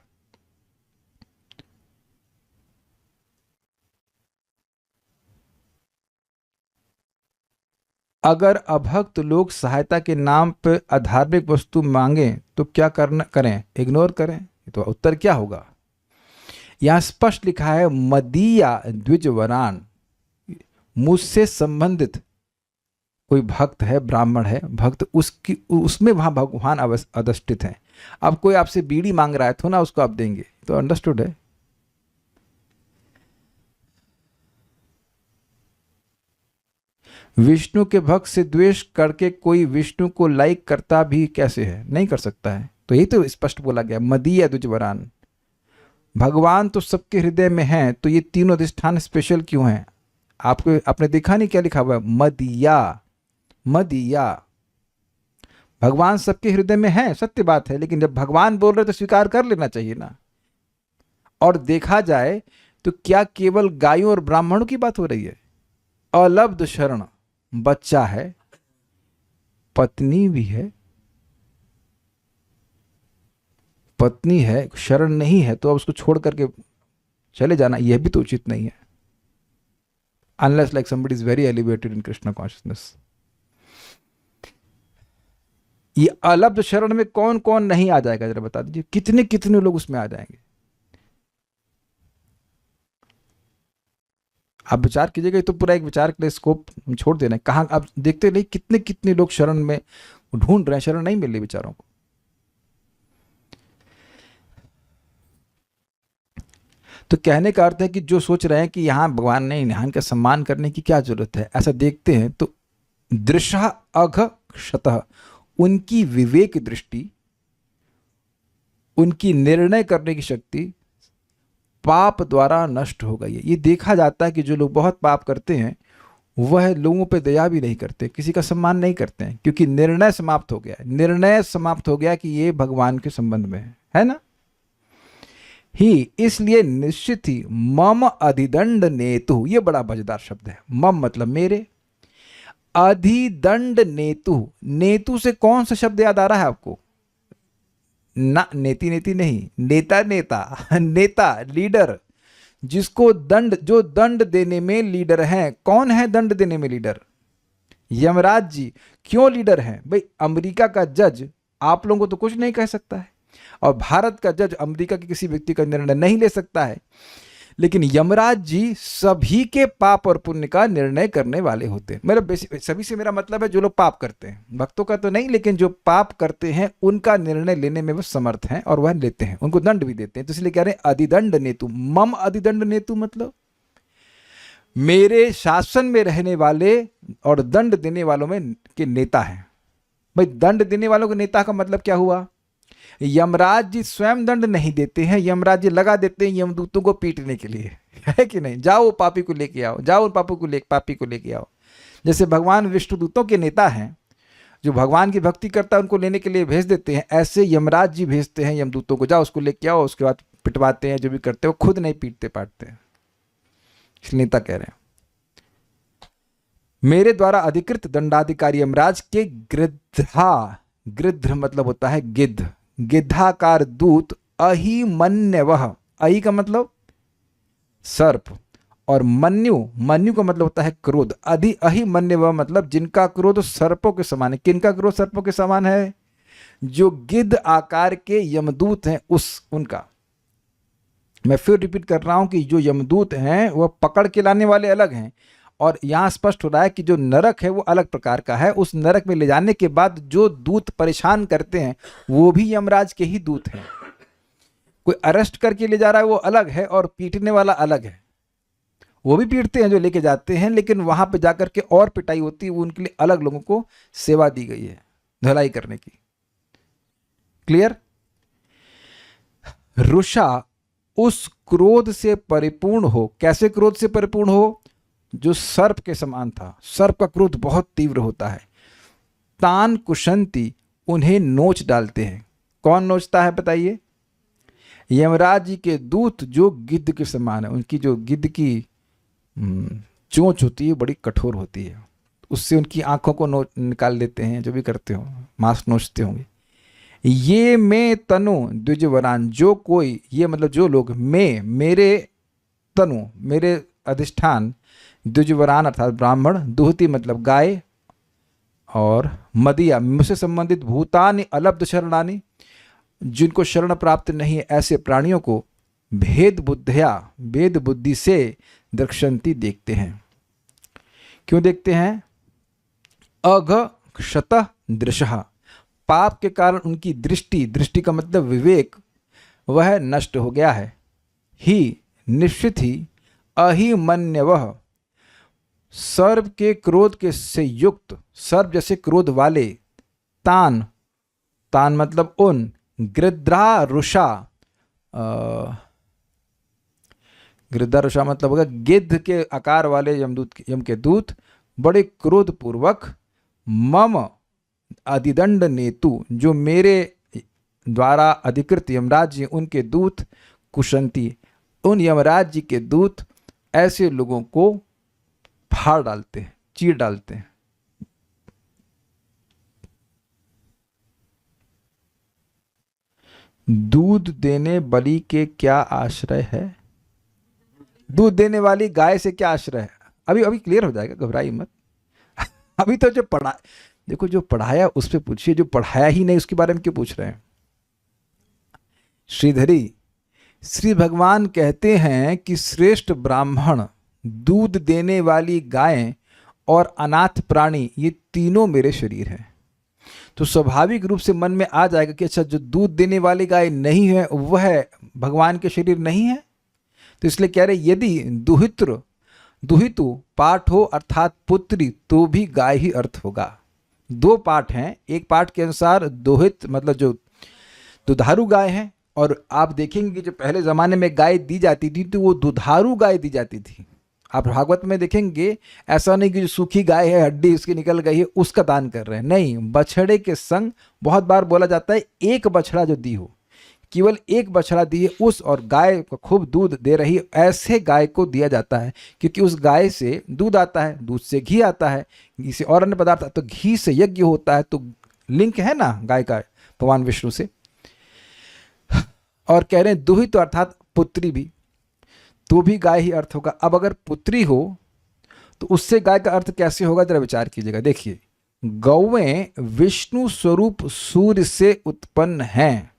S1: अगर अभक्त लोग सहायता के नाम पर अधार्मिक वस्तु मांगे तो क्या करें? इग्नोर करें? तो उत्तर क्या होगा? यहां स्पष्ट लिखा है, मदीया द्विजवरान, मुझसे संबंधित कोई भक्त है, ब्राह्मण है, भक्त, उसमें वहां भगवान अधिष्ठित है। अब कोई आपसे बीड़ी मांग रहा है तो ना उसको आप देंगे, तो अंडरस्टूड है। विष्णु के भक्त से द्वेष करके कोई विष्णु को लाइक करता भी कैसे है? नहीं कर सकता है। तो यही तो स्पष्ट बोला गया, मदीया द्विजवरान। भगवान तो सबके हृदय में हैं, तो ये तीनों अधिष्ठान स्पेशल क्यों हैं? आपने देखा नहीं क्या लिखा हुआ है? मदीया, मदीया। भगवान सबके हृदय में है, सत्य बात है, लेकिन जब भगवान बोल रहे तो स्वीकार कर लेना चाहिए ना। और देखा जाए तो क्या केवल गायों और ब्राह्मणों की बात हो रही है? अलब्ध शरण, बच्चा है, पत्नी भी है, पत्नी है, शरण नहीं है, तो अब उसको छोड़ करके चले जाना, यह भी तो उचित नहीं है। Unless like somebody is very elevated in Krishna consciousness। ये अलब्ध शरण में कौन कौन नहीं आ जाएगा, जरा बता दीजिए, कितने कितने लोग उसमें आ जाएंगे? आप विचार कीजिएगा। तो पूरा एक विचार के लिए स्कोप हम छोड़ दे रहे हैं। कहाँ आप देखते नहीं कितने कितने लोग शरण में ढूंढ रहे हैं, शरण नहीं मिल रही बेचारों को। तो कहने का अर्थ है कि जो सोच रहे हैं कि यहाँ भगवान ने यहाँ का सम्मान करने की क्या जरूरत है, ऐसा देखते हैं तो दृशा अघ क्षतः, उनकी विवेक दृष्टि, उनकी निर्णय करने की शक्ति पाप द्वारा नष्ट हो गई है। ये देखा जाता है कि जो लोग बहुत पाप करते हैं वह लोगों पे दया भी नहीं करते, किसी का सम्मान नहीं करते हैं, क्योंकि निर्णय समाप्त हो गया है। निर्णय समाप्त हो गया कि ये भगवान के संबंध में है ना ही। इसलिए निश्चित ही मम अधिदंड नेतु, ये बड़ा मजेदार शब्द है। मम मतलब मेरे, अधिदंड नेतु, नेतु से कौन सा शब्द याद आ रहा है आपको? ना, नेति नेति नहीं, नेता नेता, नेता लीडर, जिसको दंड, जो दंड देने में लीडर हैं। कौन है दंड देने में लीडर? यमराज जी। क्यों लीडर हैं भाई? अमेरिका का जज आप लोगों को तो कुछ नहीं कह सकता है, और भारत का जज अमेरिका के किसी व्यक्ति का निर्णय नहीं ले सकता है, लेकिन यमराज जी सभी के पाप और पुण्य का निर्णय करने वाले होते हैं। मेरा सभी से मेरा मतलब है जो लोग पाप करते हैं, भक्तों का तो नहीं, लेकिन जो पाप करते हैं उनका निर्णय लेने में वो समर्थ हैं और वह लेते हैं, उनको दंड भी देते हैं। तो इसलिए कह रहे हैं अधिदंड नेतु। मम अधिदंड नेतु मतलब मेरे शासन में रहने वाले और दंड देने वालों में के नेता हैं। भाई दंड देने वालों के नेता का मतलब क्या हुआ? यमराज जी स्वयं दंड नहीं देते हैं, यमराज जी लगा देते हैं यमदूतों को पीटने के लिए, है कि नहीं? जाओ पापी को लेके आओ, जाओ पापी को लेके आओ। जैसे भगवान विष्णुदूतों के नेता हैं, जो भगवान की भक्ति करता है उनको लेने के लिए भेज देते हैं, ऐसे यमराज जी भेजते हैं यमदूतों को, जाओ उसको लेके आओ, उसके बाद पिटवाते हैं, जो भी करते हैं, खुद नहीं पीटते पाटते हैं। इसलिए नेता कह रहे हैं मेरे द्वारा अधिकृत दंडाधिकारी यमराज के गृध्रा, गृध्र मतलब होता है गिद्ध, गिद्धाकार दूत अहिमन्यवः, अहि का मतलब सर्प, और मन्यु का मतलब होता है क्रोध। अहिमन्यवः मतलब जिनका क्रोध सर्पों के समान है। किनका क्रोध सर्पों के समान है? जो गिद्ध आकार के यमदूत हैं उनका। मैं फिर रिपीट कर रहा हूं कि जो यमदूत हैं वह पकड़ के लाने वाले अलग हैं, और यहां स्पष्ट हो रहा है कि जो नरक है वो अलग प्रकार का है। उस नरक में ले जाने के बाद जो दूत परेशान करते हैं वो भी यमराज के ही दूत हैं। कोई अरेस्ट करके ले जा रहा है वो अलग है, और पीटने वाला अलग है। वो भी पीटते हैं जो लेके जाते हैं, लेकिन वहां पे जाकर के और पिटाई होती है। वो उनके लिए अलग लोगों को सेवा दी गई है धुलाई करने की। क्लियर? रुषा उस क्रोध से परिपूर्ण हो। कैसे क्रोध से परिपूर्ण हो? जो सर्प के समान था। सर्प का क्रोध बहुत तीव्र होता है। तान कुशंती, उन्हें नोच डालते हैं। कौन नोचता है बताइए? यमराज जी के दूत जो गिद्ध के समान है। उनकी जो गिद्ध की चोंच होती है बड़ी कठोर होती है, उससे उनकी आंखों को निकाल देते हैं। जो भी करते हो, मांस नोचते होंगे। ये में तनु द्विजवरान, जो कोई, ये मतलब जो लोग, मेरे तनु, मेरे अधिष्ठान, द्विजवरान अर्थात ब्राह्मण, दुहती मतलब गाय, और मदिया मुझसे संबंधित, भूतानि अलब्ध शरणानि, जिनको शरण प्राप्त नहीं है, ऐसे प्राणियों को भेद बुद्धि से दर्शंती, देखते हैं। क्यों देखते हैं? अघक्षतः दृशः, पाप के कारण उनकी दृष्टि का मतलब विवेक, वह नष्ट हो गया है। ही निश्चित ही अहिमन्यवः, सर्प के क्रोध के से युक्त, सर्प जैसे क्रोध वाले, तान मतलब उन, गृध्रारुषा मतलब होगा गिद्ध के आकार वाले यम के दूत, बड़े क्रोध पूर्वक, मम अधिदंड नेतु, जो मेरे द्वारा अधिकृत यमराज जी उनके दूत, कुशंती, उन यमराज जी के दूत ऐसे लोगों को फाड़ डालते हैं, चीर डालते हैं। दूध देने बलि के क्या आश्रय है? दूध देने वाली गाय से क्या आश्रय है? अभी क्लियर हो जाएगा, घबराइए मत। अभी तो जो पढ़ा, देखो जो पढ़ाया उस पर पूछिए, जो पढ़ाया ही नहीं उसके बारे में क्यों पूछ रहे हैं? श्रीधरी, श्री भगवान कहते हैं कि श्रेष्ठ ब्राह्मण, दूध देने वाली गायें और अनाथ प्राणी, ये तीनों मेरे शरीर हैं। तो स्वाभाविक रूप से मन में आ जाएगा कि अच्छा, जो दूध देने वाली गाय नहीं है वह भगवान के शरीर नहीं है। तो इसलिए कह रहे, यदि दुहितु पाठ हो अर्थात पुत्री, तो भी गाय ही अर्थ होगा। दो पाठ हैं। एक पाठ के अनुसार दोहित मतलब जो दुधारू गाय है, और आप देखेंगे कि जो पहले ज़माने में गाय दी जाती थी तो वो दुधारू गाय दी जाती थी। आप भागवत में देखेंगे, ऐसा नहीं कि जो सूखी गाय है, हड्डी उसकी निकल गई है, उसका दान कर रहे हैं। नहीं, बछड़े के संग बहुत बार बोला जाता है एक बछड़ा जो दी हो, केवल एक बछड़ा दी है उस, और गाय को खूब दूध दे रही है, ऐसे गाय को दिया जाता है। क्योंकि उस गाय से दूध आता है, दूध से घी आता है, घी से और अन्य पदार्थ, तो घी से यज्ञ होता है। तो लिंक है ना गाय का भगवान विष्णु से। और कह रहे हैं दुहित अर्थात पुत्री भी, तो भी गाय ही अर्थ होगा। अब अगर पुत्री हो तो उससे गाय का अर्थ कैसे होगा, जरा विचार कीजिएगा। देखिए, गौवें विष्णु स्वरूप सूर्य से उत्पन्न हैं।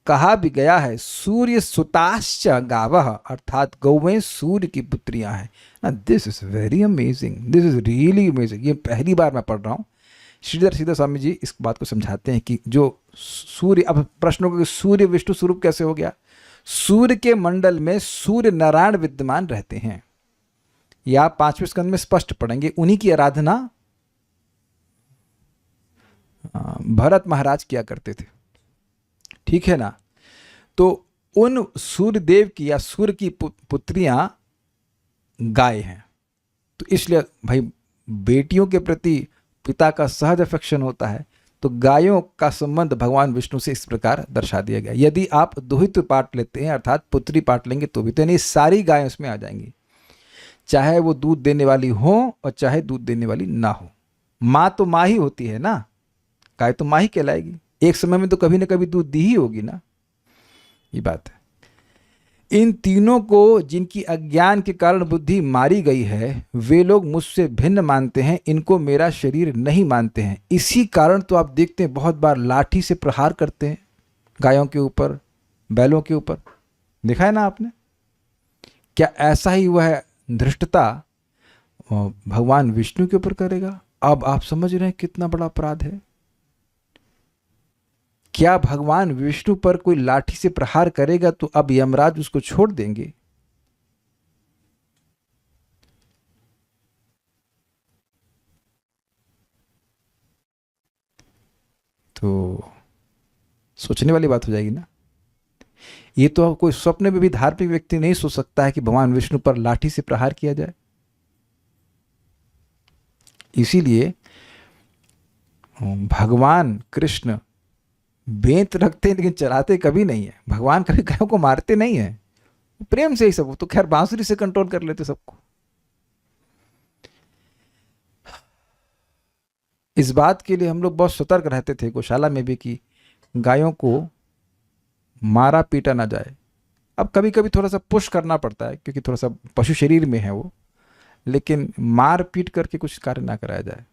S1: कहा भी गया है सूर्य सुताश्च गावः, अर्थात गौवें सूर्य की पुत्रियां हैं ना। This is very amazing, this is really amazing. ये पहली बार मैं पढ़ रहा हूँ। श्रीधर सीधा स्वामी जी इस बात को समझाते हैं कि जो सूर्य, अब प्रश्न होगा कि सूर्य विष्णु स्वरूप कैसे हो गया? सूर्य के मंडल में सूर्य नारायण विद्यमान रहते हैं। यह आप 5वें स्कंद में स्पष्ट पढ़ेंगे। उन्हीं की आराधना भरत महाराज किया करते थे, ठीक है ना। तो उन सूर्य देव की या सूर्य की पुत्रियां गाय हैं। तो इसलिए भाई बेटियों के प्रति पिता का सहज अफेक्शन होता है, तो गायों का संबंध भगवान विष्णु से इस प्रकार दर्शा दिया गया। यदि आप दुहित पाठ लेते हैं अर्थात पुत्री पाठ लेंगे तो भी, तो नहीं सारी गायें उसमें आ जाएंगी, चाहे वो दूध देने वाली हो और चाहे दूध देने वाली ना हो। माँ तो माँ ही होती है ना, गाय तो माँ ही कहलाएगी। एक समय में तो कभी ना कभी दूध दी ही होगी ना, ये बात है। इन तीनों को जिनकी अज्ञान के कारण बुद्धि मारी गई है, वे लोग मुझसे भिन्न मानते हैं, इनको मेरा शरीर नहीं मानते हैं। इसी कारण तो आप देखते हैं बहुत बार लाठी से प्रहार करते हैं गायों के ऊपर, बैलों के ऊपर, देखा है ना आपने। क्या ऐसा ही वह धृष्टता भगवान विष्णु के ऊपर करेगा? अब आप समझ रहे हैं कितना बड़ा अपराध है। क्या भगवान विष्णु पर कोई लाठी से प्रहार करेगा तो अब यमराज उसको छोड़ देंगे? तो सोचने वाली बात हो जाएगी ना। ये तो कोई स्वप्न में भी धार्मिक व्यक्ति नहीं सोच सकता है कि भगवान विष्णु पर लाठी से प्रहार किया जाए। इसीलिए भगवान कृष्ण बेंत रखते हैं लेकिन चलाते कभी नहीं है। भगवान कभी गायों को मारते नहीं है, प्रेम से ही सब, तो खैर बांसुरी से कंट्रोल कर लेते सबको। इस बात के लिए हम लोग बहुत सतर्क रहते थे गौशाला में भी कि गायों को मारा पीटा ना जाए। अब कभी कभी थोड़ा सा पुश करना पड़ता है क्योंकि थोड़ा सा पशु शरीर में है वो, लेकिन मार पीट करके कुछ कार्य ना कराया जाए।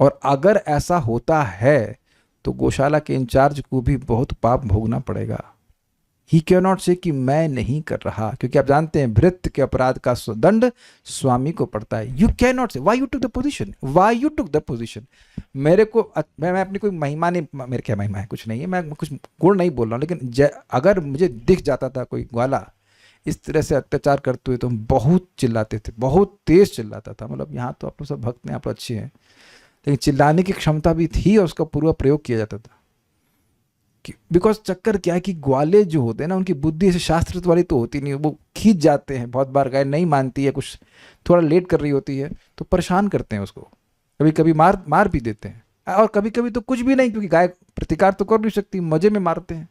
S1: और अगर ऐसा होता है तो गौशाला के इंचार्ज को भी बहुत पाप भोगना पड़ेगा। ही कैन नॉट से कि मैं नहीं कर रहा, क्योंकि आप जानते हैं भृत्य के अपराध का दंड स्वामी को पड़ता है। यू कैन नॉट से why you took the position, why you took the position. मेरे को मैं अपनी कोई महिमा नहीं, मेरे क्या महिमा है, कुछ नहीं है, मैं कुछ गुण नहीं बोल रहा हूँ, लेकिन अगर मुझे दिख जाता था कोई ग्वाला इस तरह से अत्याचार करते हुए तो हम बहुत चिल्लाते थे, बहुत तेज चिल्लाता था। मतलब यहाँ तो आप लोग सब भक्त हैं, आप लोग अच्छे हैं, लेकिन चिल्लाने की क्षमता भी थी और उसका पूरा प्रयोग किया जाता था। बिकॉज चक्कर क्या है कि ग्वाले जो होते हैं ना, उनकी बुद्धि ऐसे शास्त्र वाली तो होती नहीं, वो खींच जाते हैं। बहुत बार गाय नहीं मानती है, कुछ थोड़ा लेट कर रही होती है तो परेशान करते हैं उसको, कभी कभी मार भी देते हैं, और कभी कभी तो कुछ भी नहीं, क्योंकि गाय प्रतिकार तो कर नहीं सकती, मजे में मारते हैं।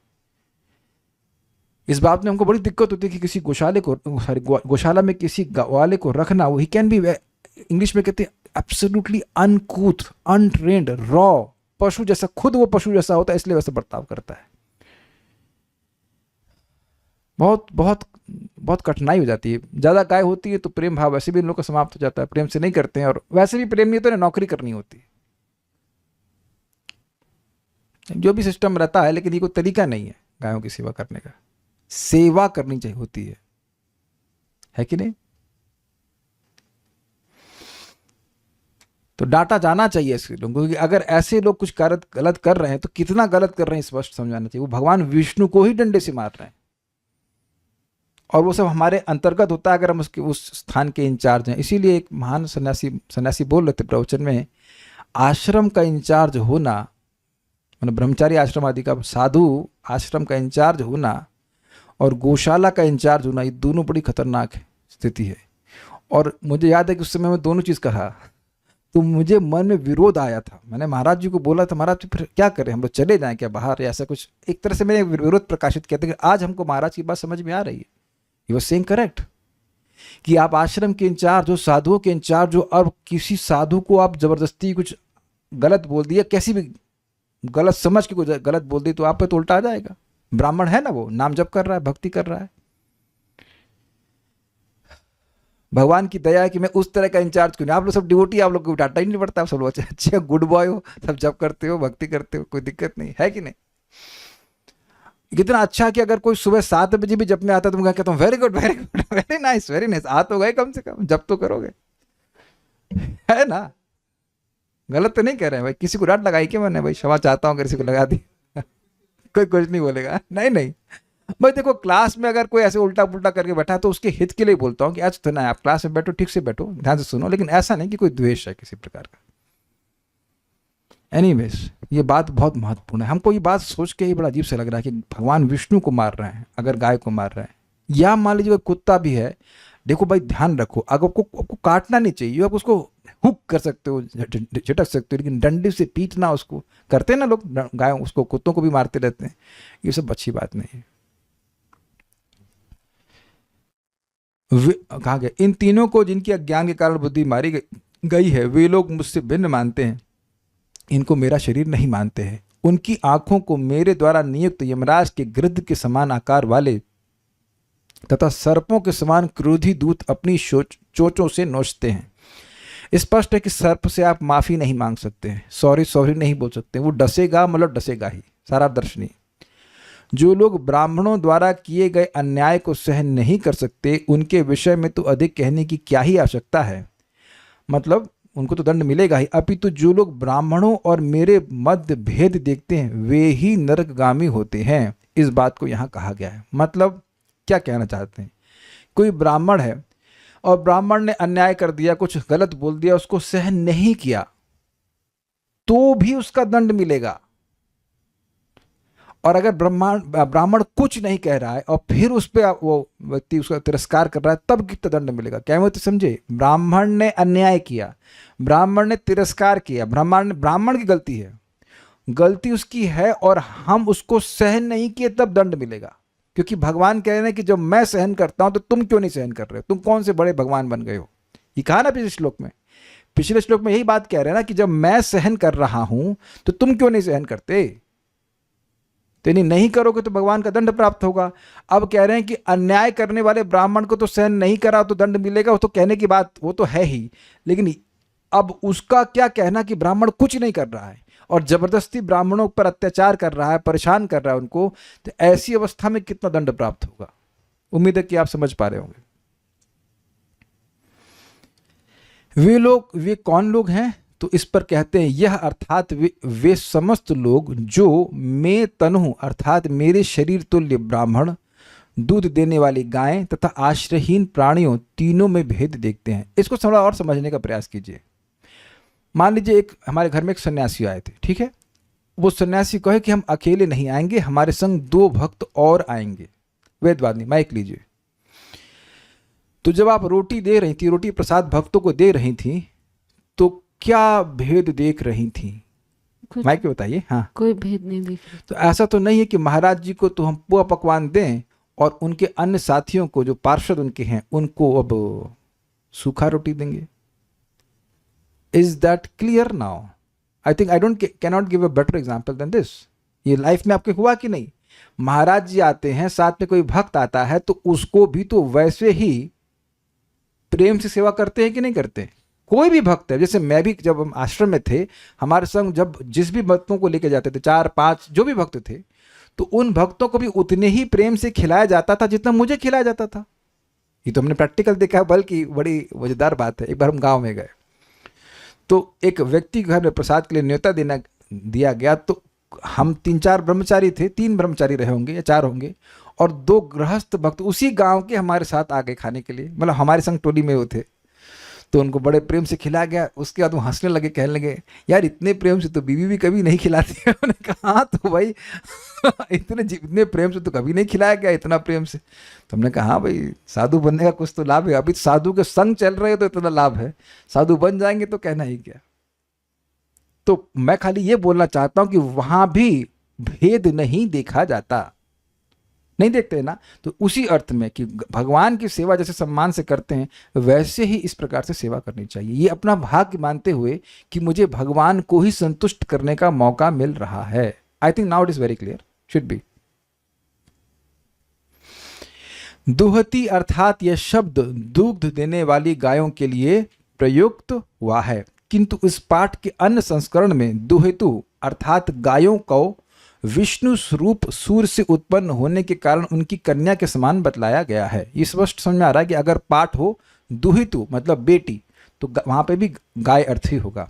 S1: इस बात में हमको बड़ी दिक्कत होती है कि किसी गौशाला में किसी ग्वाले को रखना, वो ही कैन बी, इंग्लिश में कहते हैं एब्सोल्युटली अनकूथ, अनट्रेंड, रॉ, पशु जैसा, खुद वो पशु जैसा होता है इसलिए वैसा बर्ताव करता है। बहुत बहुत बहुत कठिनाई हो जाती है। ज़्यादा गाय होती है तो प्रेम भाव वैसे भी इन लोग का समाप्त हो जाता है, प्रेम से नहीं करते हैं, और वैसे भी प्रेम नहीं तो नौकरी करनी होती है, जो भी सिस्टम रहता है। लेकिन ये कोई तरीका नहीं है गायों की सेवा करने का। सेवा करनी चाहिए होती है कि नहीं? तो डांटा जाना चाहिए ऐसे लोगों को, क्योंकि अगर ऐसे लोग कुछ कार्य गलत कर रहे हैं तो कितना गलत कर रहे हैं स्पष्ट समझाना चाहिए। वो भगवान विष्णु को ही डंडे से मार रहे हैं, और वो सब हमारे अंतर्गत होता है अगर हम उसके उस स्थान के इंचार्ज हैं। इसीलिए एक महान सन्यासी बोल रहे थे प्रवचन में, आश्रम का इंचार्ज होना, मतलब ब्रह्मचारी आश्रम आदि का, साधु आश्रम का इंचार्ज होना और गौशाला का इंचार्ज होना, ये दोनों बड़ी खतरनाक स्थिति है। और मुझे याद है कि उस समय मैं दोनों चीज़ कहा तो मुझे मन में विरोध आया था। मैंने महाराज जी को बोला था, महाराज जी फिर क्या करें, हम लोग चले जाएं क्या बाहर, या ऐसा कुछ। एक तरह से मैंने विरोध प्रकाशित किया था कि आज हमको महाराज की बात समझ में आ रही है। ही वाज सेइंग करेक्ट कि आप आश्रम के इंचार्ज हो, साधुओं के इंचार्ज हो, और किसी साधु को आप जबरदस्ती कुछ गलत बोल दिया, कैसी भी गलत समझ के कुछ गलत बोल दी तो आप पे तो उल्टा आ जाएगा। ब्राह्मण है ना, वो नाम जप कर रहा है, भक्ति कर रहा है। भगवान की दया है कि मैं उस तरह का इंचार्ज क्यों नहीं। आप लोग सब डिवोटी, आप लोग को डांटा ही नहीं पड़ता, आप सब लोग अच्छे गुड बॉय हो, सब जप करते हो, भक्ति करते हो, कोई दिक्कत नहीं है कि नहीं। कितना अच्छा कि अगर कोई सुबह 7 बजे भी जप में आता तो मैं कहता हूँ very good, very good, very nice, very nice, आ तो गए, कम से कम जप तो करोगे, है ना। गलत तो नहीं कह रहे हैं भाई, किसी को डांट लगाई क्या मैंने, भाई क्षमा चाहता हूँ अगर किसी को लगा दी कोई कुछ नहीं बोलेगा, नहीं नहीं भाई। देखो क्लास में अगर कोई ऐसे उल्टा पुल्टा करके बैठा है तो उसके हित के लिए बोलता हूँ कि आज तो ना आप क्लास में बैठो, ठीक से बैठो, ध्यान से सुनो, लेकिन ऐसा नहीं कि कोई द्वेष है किसी प्रकार का। एनीवेज, ये बात बहुत महत्वपूर्ण है। हमको ये बात सोच के ही बड़ा अजीब से लग रहा है कि भगवान विष्णु को मार रहे हैं अगर गाय को मार रहे हैं, या मान लीजिए कुत्ता भी है। देखो भाई ध्यान रखो, अगर आपको काटना नहीं चाहिए, आप उसको हुक कर सकते हो, झटक सकते हो, लेकिन डंडे से पीटना, उसको करते हैं ना लोग, गाय उसको, कुत्तों को भी मारते रहते हैं, ये सब अच्छी बात नहीं है। कहा गया, इन तीनों को जिनकी अज्ञान के कारण बुद्धि मारी गई है, वे लोग मुझसे भिन्न मानते हैं, इनको मेरा शरीर नहीं मानते हैं। उनकी आंखों को मेरे द्वारा नियुक्त यमराज के गृध्र के समान आकार वाले तथा सर्पों के समान क्रोधी दूत अपनी चोंचों से नोचते हैं। स्पष्ट है कि सर्प से आप माफी नहीं मांग सकते हैं, सॉरी सॉरी नहीं बोल सकते, वो डसेगा मतलब डसेगा ही, सारा दर्शनी। जो लोग ब्राह्मणों द्वारा किए गए अन्याय को सहन नहीं कर सकते, उनके विषय में तो अधिक कहने की क्या ही आवश्यकता है, मतलब उनको तो दंड मिलेगा ही। अपितु जो लोग ब्राह्मणों और मेरे मध्य भेद देखते हैं वे ही नरकगामी होते हैं। इस बात को यहाँ कहा गया है। मतलब क्या कहना चाहते हैं, कोई ब्राह्मण है और ब्राह्मण ने अन्याय कर दिया, कुछ गलत बोल दिया, उसको सहन नहीं किया तो भी उसका दंड मिलेगा। और अगर ब्राह्मण कुछ नहीं कह रहा है और फिर उस पर वो व्यक्ति उसका तिरस्कार कर रहा है तब कितना दंड मिलेगा। क्या मैं तो समझे, ब्राह्मण ने अन्याय किया, ब्राह्मण ने तिरस्कार किया, ब्राह्मण की गलती है, गलती उसकी है और हम उसको सहन नहीं किए तब दंड मिलेगा। क्योंकि भगवान कह रहे हैं कि जब मैं सहन करता हूं तो तुम क्यों नहीं सहन कर रहे हो, तुम कौन से बड़े भगवान बन गए हो। ये कहा ना पिछले श्लोक में यही बात कह रहे हैं ना कि जब मैं सहन कर रहा हूं तो तुम क्यों नहीं सहन करते, तो नहीं करोगे तो भगवान का दंड प्राप्त होगा। अब कह रहे हैं कि अन्याय करने वाले ब्राह्मण को तो सहन नहीं करा तो दंड मिलेगा, वो तो कहने की बात वो तो है ही, लेकिन अब उसका क्या कहना कि ब्राह्मण कुछ नहीं कर रहा है और जबरदस्ती ब्राह्मणों पर अत्याचार कर रहा है, परेशान कर रहा है उनको, तो ऐसी अवस्था में कितना दंड प्राप्त होगा। उम्मीद है कि आप समझ पा रहे होंगे। वे कौन लोग हैं, तो इस पर कहते हैं यह अर्थात वे समस्त लोग जो मैं तनु अर्थात मेरे शरीर तुल्य ब्राह्मण, दूध देने वाली गायें तथा आश्रयहीन प्राणियों तीनों में भेद देखते हैं। इसको थोड़ा और समझने का प्रयास कीजिए। मान लीजिए हमारे घर में एक सन्यासी आए थे, ठीक है, वो सन्यासी कहे कि हम अकेले नहीं आएंगे, हमारे संग 2 भक्त और आएंगे। वेदवादी माइक लीजिए। तो जब आप रोटी दे रही थी, रोटी प्रसाद भक्तों को दे रही थी, तो क्या भेद देख रही थी, माइक पे बताइए। हाँ, कोई भेद नहीं देख रही। तो ऐसा तो नहीं है कि महाराज जी को तो हम पुआ पकवान दें और उनके अन्य साथियों को जो पार्षद उनके हैं उनको अब सूखा रोटी देंगे। Is that clear now? I think I cannot give a better example than this. ये लाइफ में आपके हुआ कि नहीं, महाराज जी आते हैं, साथ में कोई भक्त आता है तो उसको भी तो वैसे ही प्रेम से सेवा करते हैं कि नहीं करते। कोई भी भक्त है, जैसे मैं भी जब हम आश्रम में थे, हमारे संग जब जिस भी भक्तों को लेके जाते थे, 4-5 जो भी भक्त थे, तो उन भक्तों को भी उतने ही प्रेम से खिलाया जाता था जितना मुझे खिलाया जाता था। ये तो हमने प्रैक्टिकल देखा है, बल्कि बड़ी मजेदार बात है। एक बार हम गांव में गए तो एक व्यक्ति के घर में प्रसाद के लिए न्योता दिया गया, तो हम 3-4 ब्रह्मचारी थे, 3 ब्रह्मचारी रहे होंगे या 4 होंगे, और 2 गृहस्थ भक्त उसी गांव के हमारे साथ आ गए खाने के लिए, मतलब हमारे संग टोली में वो थे। तो उनको बड़े प्रेम से खिलाया गया। उसके बाद वो हंसने लगे, कहने लगे यार इतने प्रेम से तो बीवी भी कभी नहीं खिलाती है। उन्होंने कहा हाँ तो भाई इतने प्रेम से तो कभी नहीं खिलाया गया, इतना प्रेम से। तो हमने कहा हाँ भाई, साधु बनने का कुछ तो लाभ है, अभी साधु के संग चल रहे हो तो इतना लाभ है, साधु बन जाएंगे तो कहना ही क्या। तो मैं खाली ये बोलना चाहता हूं कि वहां भी भेद नहीं देखा जाता, नहीं देखते ना। तो उसी अर्थ में कि भगवान की सेवा जैसे सम्मान से करते हैं वैसे ही इस प्रकार से सेवा करनी चाहिए। ये अपना भाग्य मानते हुए कि मुझे भगवान को ही संतुष्ट करने का मौका मिल रहा है। I think now it is very clear, should be. दुहती अर्थात यह शब्द दूध देने वाली गायों के लिए प्रयुक्त हुआ है, किंतु इस पाठ के अन्य संस्करण में दुहेतु अर्थात गायों को विष्णु स्वरूप सूर्य से उत्पन्न होने के कारण उनकी कन्या के समान बतलाया गया है। ये स्पष्ट समझ में आ रहा है कि अगर पाठ हो दुहितु मतलब बेटी, तो वहां पे भी गाय अर्थ ही होगा।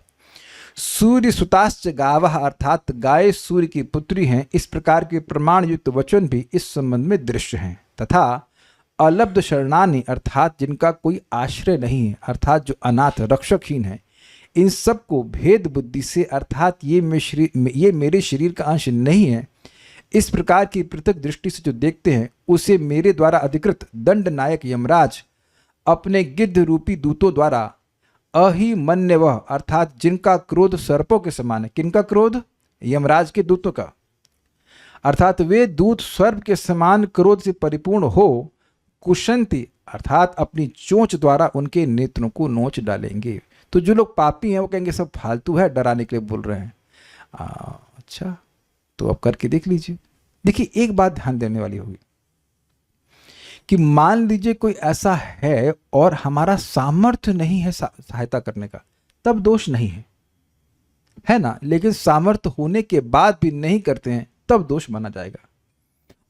S1: सूर्य सुताश्च गावः अर्थात गाय सूर्य की पुत्री हैं, इस प्रकार के प्रमाण युक्त वचन भी इस संबंध में दृश्य हैं। तथा अलब्ध शरणानि अर्थात जिनका कोई आश्रय नहीं है, अर्थात जो अनाथ रक्षकहीन है, इन सब को भेद बुद्धि से अर्थात ये मेरे शरीर का अंश नहीं है, इस प्रकार की पृथक दृष्टि से जो देखते हैं, उसे मेरे द्वारा अधिकृत दंड नायक यमराज अपने गिद्ध रूपी दूतों द्वारा अहिमन्यवः अर्थात जिनका क्रोध सर्पों के समान है। किनका क्रोध? यमराज के दूतों का। अर्थात वे दूत सर्प के समान क्रोध से परिपूर्ण हो कुशंति अर्थात अपनी चोंच द्वारा उनके नेत्रों को नोच डालेंगे। तो जो लोग पापी हैं वो कहेंगे सब फालतू है, डराने के लिए बोल रहे हैं। अच्छा, तो अब करके देख लीजिए। देखिए, एक बात ध्यान देने वाली होगी कि मान लीजिए कोई ऐसा है और हमारा सामर्थ्य नहीं है सहायता करने का, तब दोष नहीं है ना। लेकिन सामर्थ्य होने के बाद भी नहीं करते हैं, तब दोष माना जाएगा।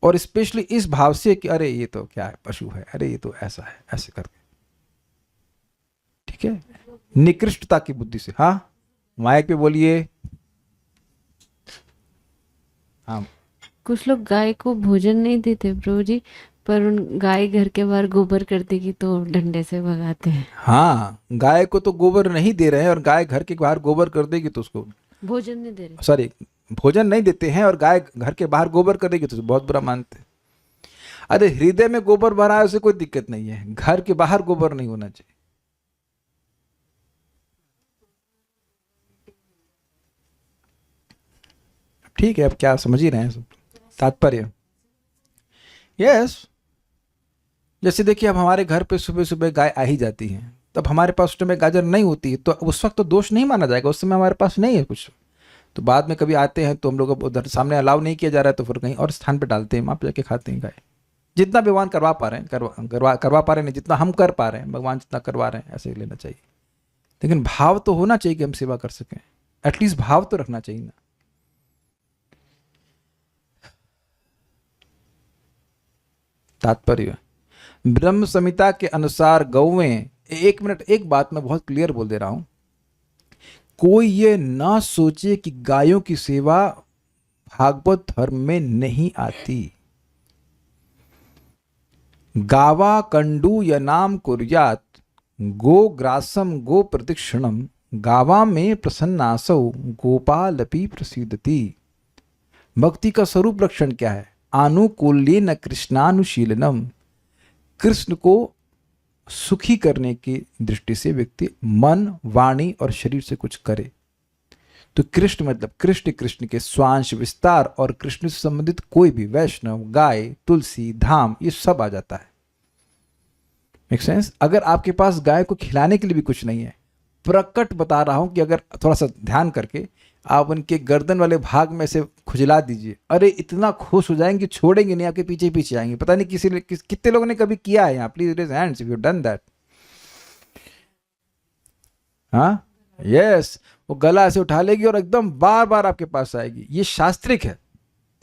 S1: और स्पेशली इस भाव से कि अरे ये तो क्या है, पशु है, अरे ये तो ऐसा है, ऐसे करके, ठीक है, निकृष्टता की बुद्धि से। हाँ, माइक पे बोलिए। हाँ,
S2: कुछ लोग गाय को भोजन नहीं देते प्रभु जी, पर उन गाय घर के बाहर गोबर कर देगी तो डंडे से भगाते हैं।
S1: हाँ, गाय को तो गोबर नहीं दे रहे हैं, और गाय घर के बाहर गोबर कर देगी तो उसको
S2: भोजन नहीं दे रहे।
S1: सॉरी, भोजन नहीं देते हैं, और गाय घर के बाहर गोबर कर देगी तो बहुत बुरा मानते हैं। अरे हृदय में गोबर भरा है, उसे कोई दिक्कत नहीं है, घर के बाहर गोबर नहीं होना चाहिए। ठीक है, अब क्या समझ ही रहे हैं सब तात्पर्य। यस, जैसे देखिए, अब हमारे घर पे सुबह सुबह गाय आ ही जाती है, तब हमारे पास उस समय गाजर नहीं होती है, तो उस वक्त तो दोष नहीं माना जाएगा, उस समय हमारे पास नहीं है कुछ। तो बाद में कभी आते हैं तो हम लोग उधर सामने अलाउ नहीं किया जा रहा है, तो फिर कहीं और स्थान पे डालते हैं, वहाँ पे जाके खाते हैं गाय। जितना भगवान करवा पा रहे हैं करवा पा रहे हैं, जितना हम कर पा रहे हैं, भगवान जितना करवा रहे हैं, ऐसे ही लेना चाहिए। लेकिन भाव तो होना चाहिए कि हम सेवा कर सकें, एटलीस्ट भाव तो रखना चाहिए ना। तात्पर्य, ब्रह्म संहिता के अनुसार गौवें, एक मिनट, एक बात मैं बहुत क्लियर बोल दे रहा हूं, कोई ये ना सोचे कि गायों की सेवा भागवत धर्म में नहीं आती। गावा कंडू यनाम कुर्यात गो ग्रासम गो प्रदक्षिणम गावा में प्रसन्नासौ गोपालपि प्रसीदति। भक्ति का स्वरूप लक्षण क्या है? आनुकूल्येन कृष्णानुशीलनम, कृष्ण को सुखी करने की दृष्टि से व्यक्ति मन, वाणी और शरीर से कुछ करे। तो कृष्ण मतलब कृष्ण के स्वांश विस्तार और कृष्ण से संबंधित कोई भी वैष्णव, गाय, तुलसी, धाम, ये सब आ जाता है। Make sense? अगर आपके पास गाय को खिलाने के लिए भी कुछ नहीं है, प्रकट बता रहा हूं कि अगर थोड़ा सा ध्यान करके आप उनके गर्दन वाले भाग में से खुजला दीजिए, अरे इतना खुश हो जाएंगे, छोड़ेंगे नहीं, आपके पीछे पीछे आएंगे। पता नहीं कितने लोगों ने कभी किया है यहाँ? Please raise hands if you done that. हाँ, यस, वो गला ऐसे उठा लेगी और एकदम बार बार आपके पास आएगी। ये शास्त्रिक है,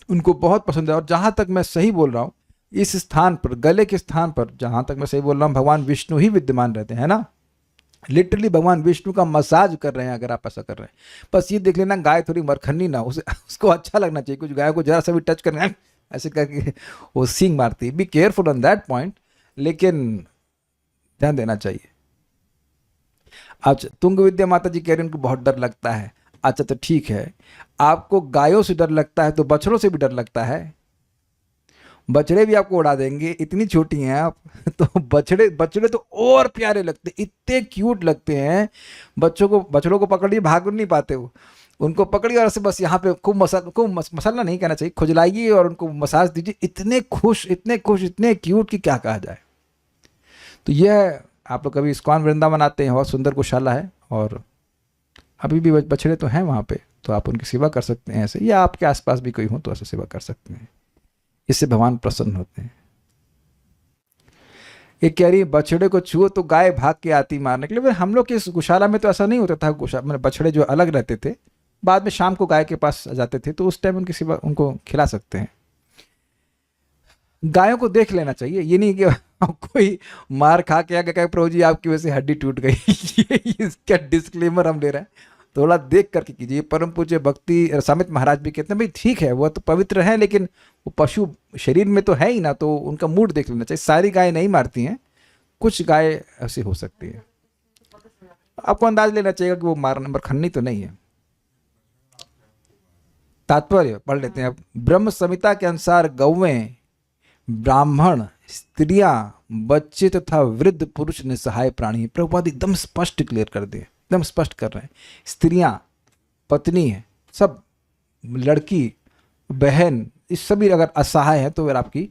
S1: उनको बहुत पसंद है। और जहां तक मैं सही बोल रहा हूं, इस स्थान पर, गले के स्थान पर, जहां तक मैं सही बोल रहा हूं, भगवान विष्णु ही विद्यमान रहते हैं ना। लिटरली भगवान विष्णु का मसाज कर रहे हैं अगर आप ऐसा कर रहे हैं। बस ये देख लेना, गाय थोड़ी मरखन्नी ना, उसको अच्छा लगना चाहिए। कुछ गाय को जरा सा भी टच करना ऐसे करके वो सींग मारती है। Be careful on that point, लेकिन ध्यान देना चाहिए। अच्छा, तुंग विद्या माता जी कह रही हैं उनको बहुत डर लगता है। अच्छा तो ठीक है, आपको गायों से डर लगता है तो बछड़ों से भी डर लगता है। बछड़े भी आपको उड़ा देंगे, इतनी छोटी हैं आप तो बछड़े तो और प्यारे लगते, इतने क्यूट लगते हैं। बछड़ों को पकड़िए, भाग नहीं पाते वो, उनको पकड़िए और ऐसे बस यहाँ पे खूब मसाला नहीं कहना चाहिए, खुजलाइए और उनको मसाज दीजिए। इतने खुश, इतने क्यूट कि क्या कहा जाए। तो यह आप लोग कभी इस्कॉन वृंदावन आते हैं, बहुत सुंदर गौशाला है, और अभी भी बछड़े तो हैं वहाँ पे, तो आप उनकी सेवा कर सकते हैं ऐसे, या आपके आसपास भी कोई हो तो ऐसे सेवा कर सकते हैं। इससे भगवान प्रसन्न होते हैं। ये कह रही है बछड़े को छुओ तो गाय भाग के आती मारने के लिए। हम लोग के इस गौशाला में तो ऐसा नहीं होता था। गौशाला में बछड़े जो अलग रहते थे, बाद में शाम को गाय के पास जाते थे, तो उस टाइम उनकी सेवा, उनको खिला सकते हैं। गायों को देख लेना चाहिए, ये नहीं कि कोई मार खा के आगे कहे प्रभु जी आपकी वजह से हड्डी टूट गई। ये इसका डिस्क्लेमर हम ले रहे हैं, थोड़ा देख करके कीजिए। परम पूज्य भक्ति रसामित महाराज भी कहते हैं भाई ठीक है, वो तो पवित्र है, लेकिन वो पशु शरीर में तो है ही ना, तो उनका मूड देख लेना चाहिए। सारी गाय नहीं मारती हैं, कुछ गाय ऐसी हो सकती है, आपको अंदाज लेना चाहिए कि वो मरखन्नी तो नहीं है। तात्पर्य पढ़ लेते हैं अब। ब्रह्म संहिता के अनुसार गौवें, ब्राह्मण, स्त्रियां, बच्चे तथा वृद्ध पुरुष निसहाय प्राणी। प्रभुपाद एकदम स्पष्ट क्लियर कर दिए, एकदम स्पष्ट कर रहे हैं। स्त्रियां, पत्नी है, सब, लड़की, बहन, इस सभी अगर असहाय हैं तो वे आपकी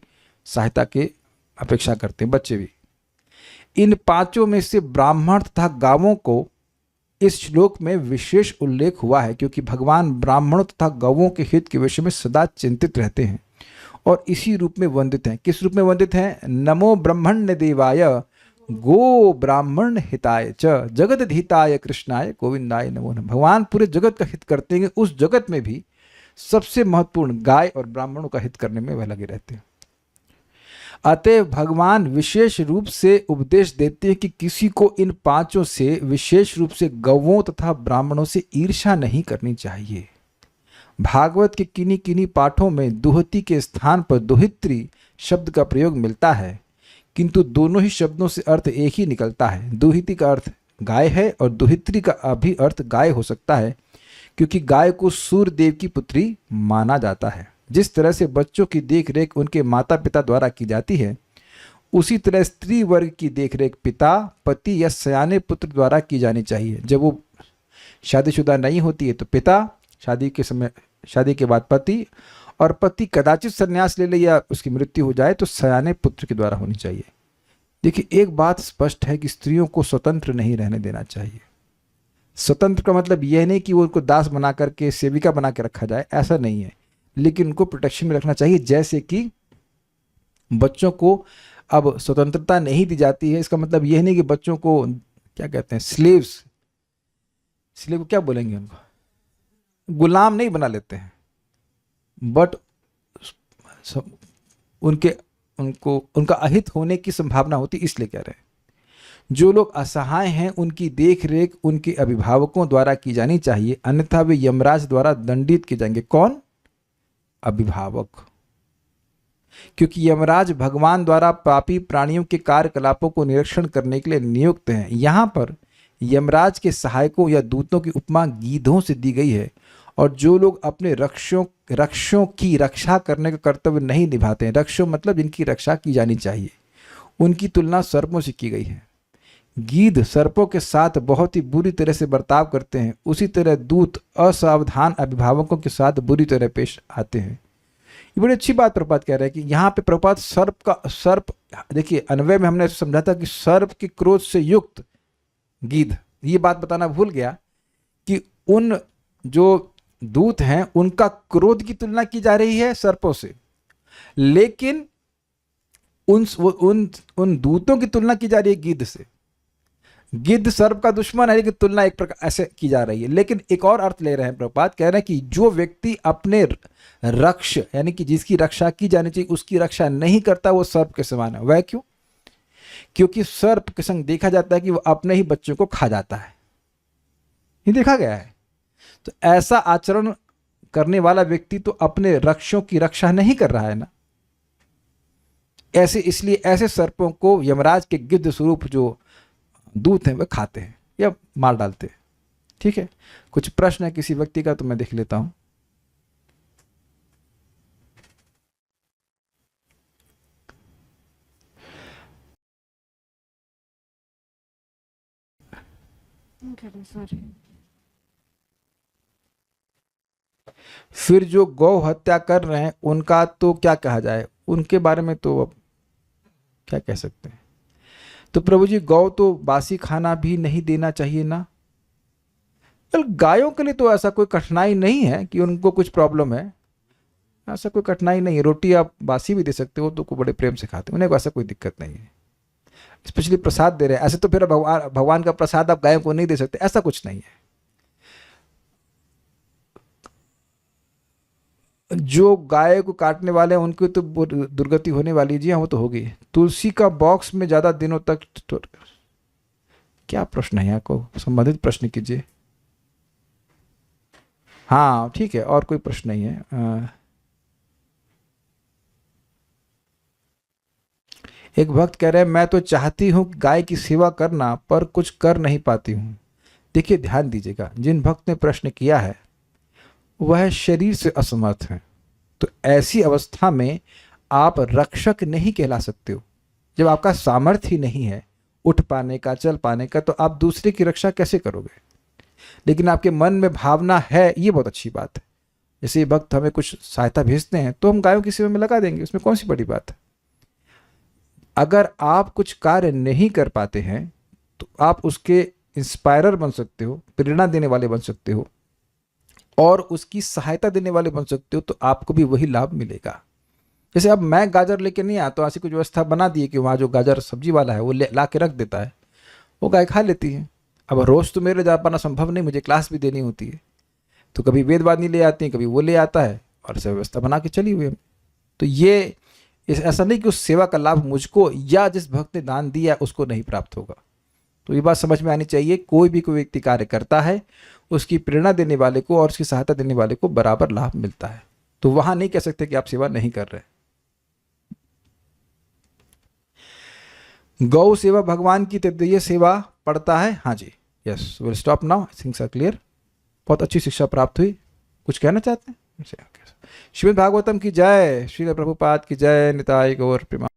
S1: सहायता की अपेक्षा करते हैं, बच्चे भी। इन पांचों में से ब्राह्मण तथा गांवों को इस श्लोक में विशेष उल्लेख हुआ है क्योंकि भगवान ब्राह्मणों तथा गौओं के हित के विषय में सदा चिंतित रहते हैं और इसी रूप में वंदित हैं। किस रूप में वंदित हैं? नमो ब्रह्मण्य देवाय गो ब्राह्मण हिताय च जगत हिताय कृष्णाय गोविंदाय नमो नमः। भगवान पूरे जगत का हित करते हैं, उस जगत में भी सबसे महत्वपूर्ण गाय और ब्राह्मणों का हित करने में वह लगे रहते हैं। अतः भगवान विशेष रूप से उपदेश देते हैं कि किसी को इन पांचों से, विशेष रूप से गौओं तथा ब्राह्मणों से ईर्ष्या नहीं करनी चाहिए। भागवत के किन्हीं किन्हीं पाठों में दुहिती के स्थान पर दुहित्री शब्द का प्रयोग मिलता है, किंतु दोनों ही शब्दों से अर्थ एक ही निकलता है। दुहिती का अर्थ गाय है और दुहित्री का भी अर्थ गाय हो सकता है, क्योंकि गाय को सूर्य देव की पुत्री माना जाता है। जिस तरह से बच्चों की देखरेख उनके माता पिता द्वारा की जाती है, उसी तरह स्त्री वर्ग की देखरेख पिता, पति या सयाने पुत्र द्वारा की जानी चाहिए। जब वो शादीशुदा नहीं होती है तो पिता, शादी के बाद पति, और पति कदाचित संन्यास ले ले या उसकी मृत्यु हो जाए तो सयाने पुत्र के द्वारा होनी चाहिए। देखिए, एक बात स्पष्ट है कि स्त्रियों को स्वतंत्र नहीं रहने देना चाहिए। स्वतंत्र का मतलब यह नहीं कि वो उनको दास बना करके, सेविका बना के रखा जाए, ऐसा नहीं है, लेकिन उनको प्रोटेक्शन में रखना चाहिए। जैसे कि बच्चों को अब स्वतंत्रता नहीं दी जाती है, इसका मतलब यह नहीं कि बच्चों को क्या कहते हैं, स्लेव को क्या बोलेंगे, उनको गुलाम नहीं बना लेते हैं, बट उनका अहित होने की संभावना होती, इसलिए कह रहे हैं। जो लोग असहाय हैं उनकी देखरेख उनके अभिभावकों द्वारा की जानी चाहिए, अन्यथा वे यमराज द्वारा दंडित किए जाएंगे। कौन? अभिभावक। क्योंकि यमराज भगवान द्वारा पापी प्राणियों के कार्यकलापों को निरीक्षण करने के लिए नियुक्त हैं। यहां पर यमराज के सहायकों या दूतों की उपमा गीधों से दी गई है, और जो लोग अपने रक्षों की रक्षा करने का कर्तव्य नहीं निभाते हैं, रक्षों मतलब जिनकी रक्षा की जानी चाहिए, उनकी तुलना सर्पों से की गई है। गीध सर्पों के साथ बहुत ही बुरी तरह से बर्ताव करते हैं, उसी तरह दूत असावधान अभिभावकों के साथ बुरी तरह पेश आते हैं। ये बड़ी अच्छी बात प्रपात कह रहे हैं कि यहाँ पे प्रपात सर्प देखिए, अन्वय में हमने समझा था कि सर्प के क्रोध से युक्त गीध, ये बात बताना भूल गया कि उन जो दूत हैं उनका क्रोध की तुलना की जा रही है सर्पों से, लेकिन उन दूतों की तुलना की जा रही है गिद्ध से। गिद्ध सर्प का दुश्मन है, लेकिन तुलना एक प्रकार ऐसे की जा रही है। लेकिन एक और अर्थ ले रहे हैं प्रभुपाद, कह रहे हैं कि जो व्यक्ति अपने रक्ष यानी कि जिसकी रक्षा की जानी चाहिए उसकी रक्षा नहीं करता, वो सर्प के समान है। वह क्यों? क्योंकि सर्प के संग देखा जाता है कि वो अपने ही बच्चों को खा जाता है, ये देखा गया है। तो ऐसा आचरण करने वाला व्यक्ति तो अपने रक्षों की रक्षा नहीं कर रहा है ना। इसलिए ऐसे सर्पों को यमराज के गिद्ध स्वरूप जो दूत हैं वह खाते हैं या मार डालते हैं। ठीक है, कुछ प्रश्न है किसी व्यक्ति का तो मैं देख लेता हूं। फिर जो गौ हत्या कर रहे हैं उनका तो क्या कहा जाए, उनके बारे में तो अब क्या कह सकते हैं। तो प्रभु जी, गौ तो बासी खाना भी नहीं देना चाहिए ना। गायों के लिए तो ऐसा कोई कठिनाई नहीं है कि उनको कुछ प्रॉब्लम है, ऐसा कोई कठिनाई नहीं है। रोटी आप बासी भी दे सकते हो, तो को बड़े प्रेम से खाते हैं, उन्हें ऐसा कोई दिक्कत नहीं है। स्पेशली प्रसाद दे रहे हैं, ऐसे तो फिर भगवान का प्रसाद आप गायों को नहीं दे सकते, ऐसा कुछ नहीं है। जो गाय को काटने वाले हैं उनकी तो दुर्गति होने वाली, जी हाँ वो तो होगी। तुलसी का बॉक्स में ज्यादा दिनों तक तो, क्या प्रश्न है यहाँ को संबंधित प्रश्न कीजिए। हाँ ठीक है, और कोई प्रश्न नहीं है। एक भक्त कह रहे हैं, मैं तो चाहती हूँ गाय की सेवा करना पर कुछ कर नहीं पाती हूँ। देखिए ध्यान दीजिएगा, जिन भक्त ने प्रश्न किया है वह शरीर से असमर्थ है, तो ऐसी अवस्था में आप रक्षक नहीं कहला सकते हो। जब आपका सामर्थ्य ही नहीं है उठ पाने का, चल पाने का, तो आप दूसरे की रक्षा कैसे करोगे। लेकिन आपके मन में भावना है, ये बहुत अच्छी बात है। जैसे भक्त हमें कुछ सहायता भेजते हैं तो हम गायों की सेवा में लगा देंगे, उसमें कौन सी बड़ी बात है। अगर आप कुछ कार्य नहीं कर पाते हैं तो आप उसके इंस्पायरर बन सकते हो, प्रेरणा देने वाले बन सकते हो और उसकी सहायता देने वाले बन सकते हो, तो आपको भी वही लाभ मिलेगा। जैसे अब मैं गाजर लेके नहीं आता, तो ऐसी कुछ व्यवस्था बना दी है कि वहाँ जो गाजर सब्जी वाला है वो ला के रख देता है, वो गाय खा लेती है। अब रोज़ तो मेरे जा पाना संभव नहीं, मुझे क्लास भी देनी होती है, तो कभी वेदवादी ले आती हैं, कभी वो ले आता है, और ऐसे व्यवस्था बना के चली हुई है। तो ये ऐसा नहीं कि उस सेवा का लाभ मुझको या जिस भक्त ने दान दिया उसको नहीं प्राप्त होगा। तो ये बात समझ में आनी चाहिए, कोई व्यक्ति कार्य करता है, उसकी प्रेरणा देने वाले को और उसकी सहायता देने वाले को बराबर लाभ मिलता है। तो वहां नहीं कह सकते कि आप सेवा नहीं कर रहे। गौ सेवा भगवान की तृतीय सेवा पड़ता है। हाँ जी, yes, will stop now, things are clear. बहुत अच्छी शिक्षा प्राप्त हुई। कुछ कहना चाहते हैं? श्रीमद् भागवतम की जय, श्रील प्रभुपाद की जय, निताई गौर प्रेमा।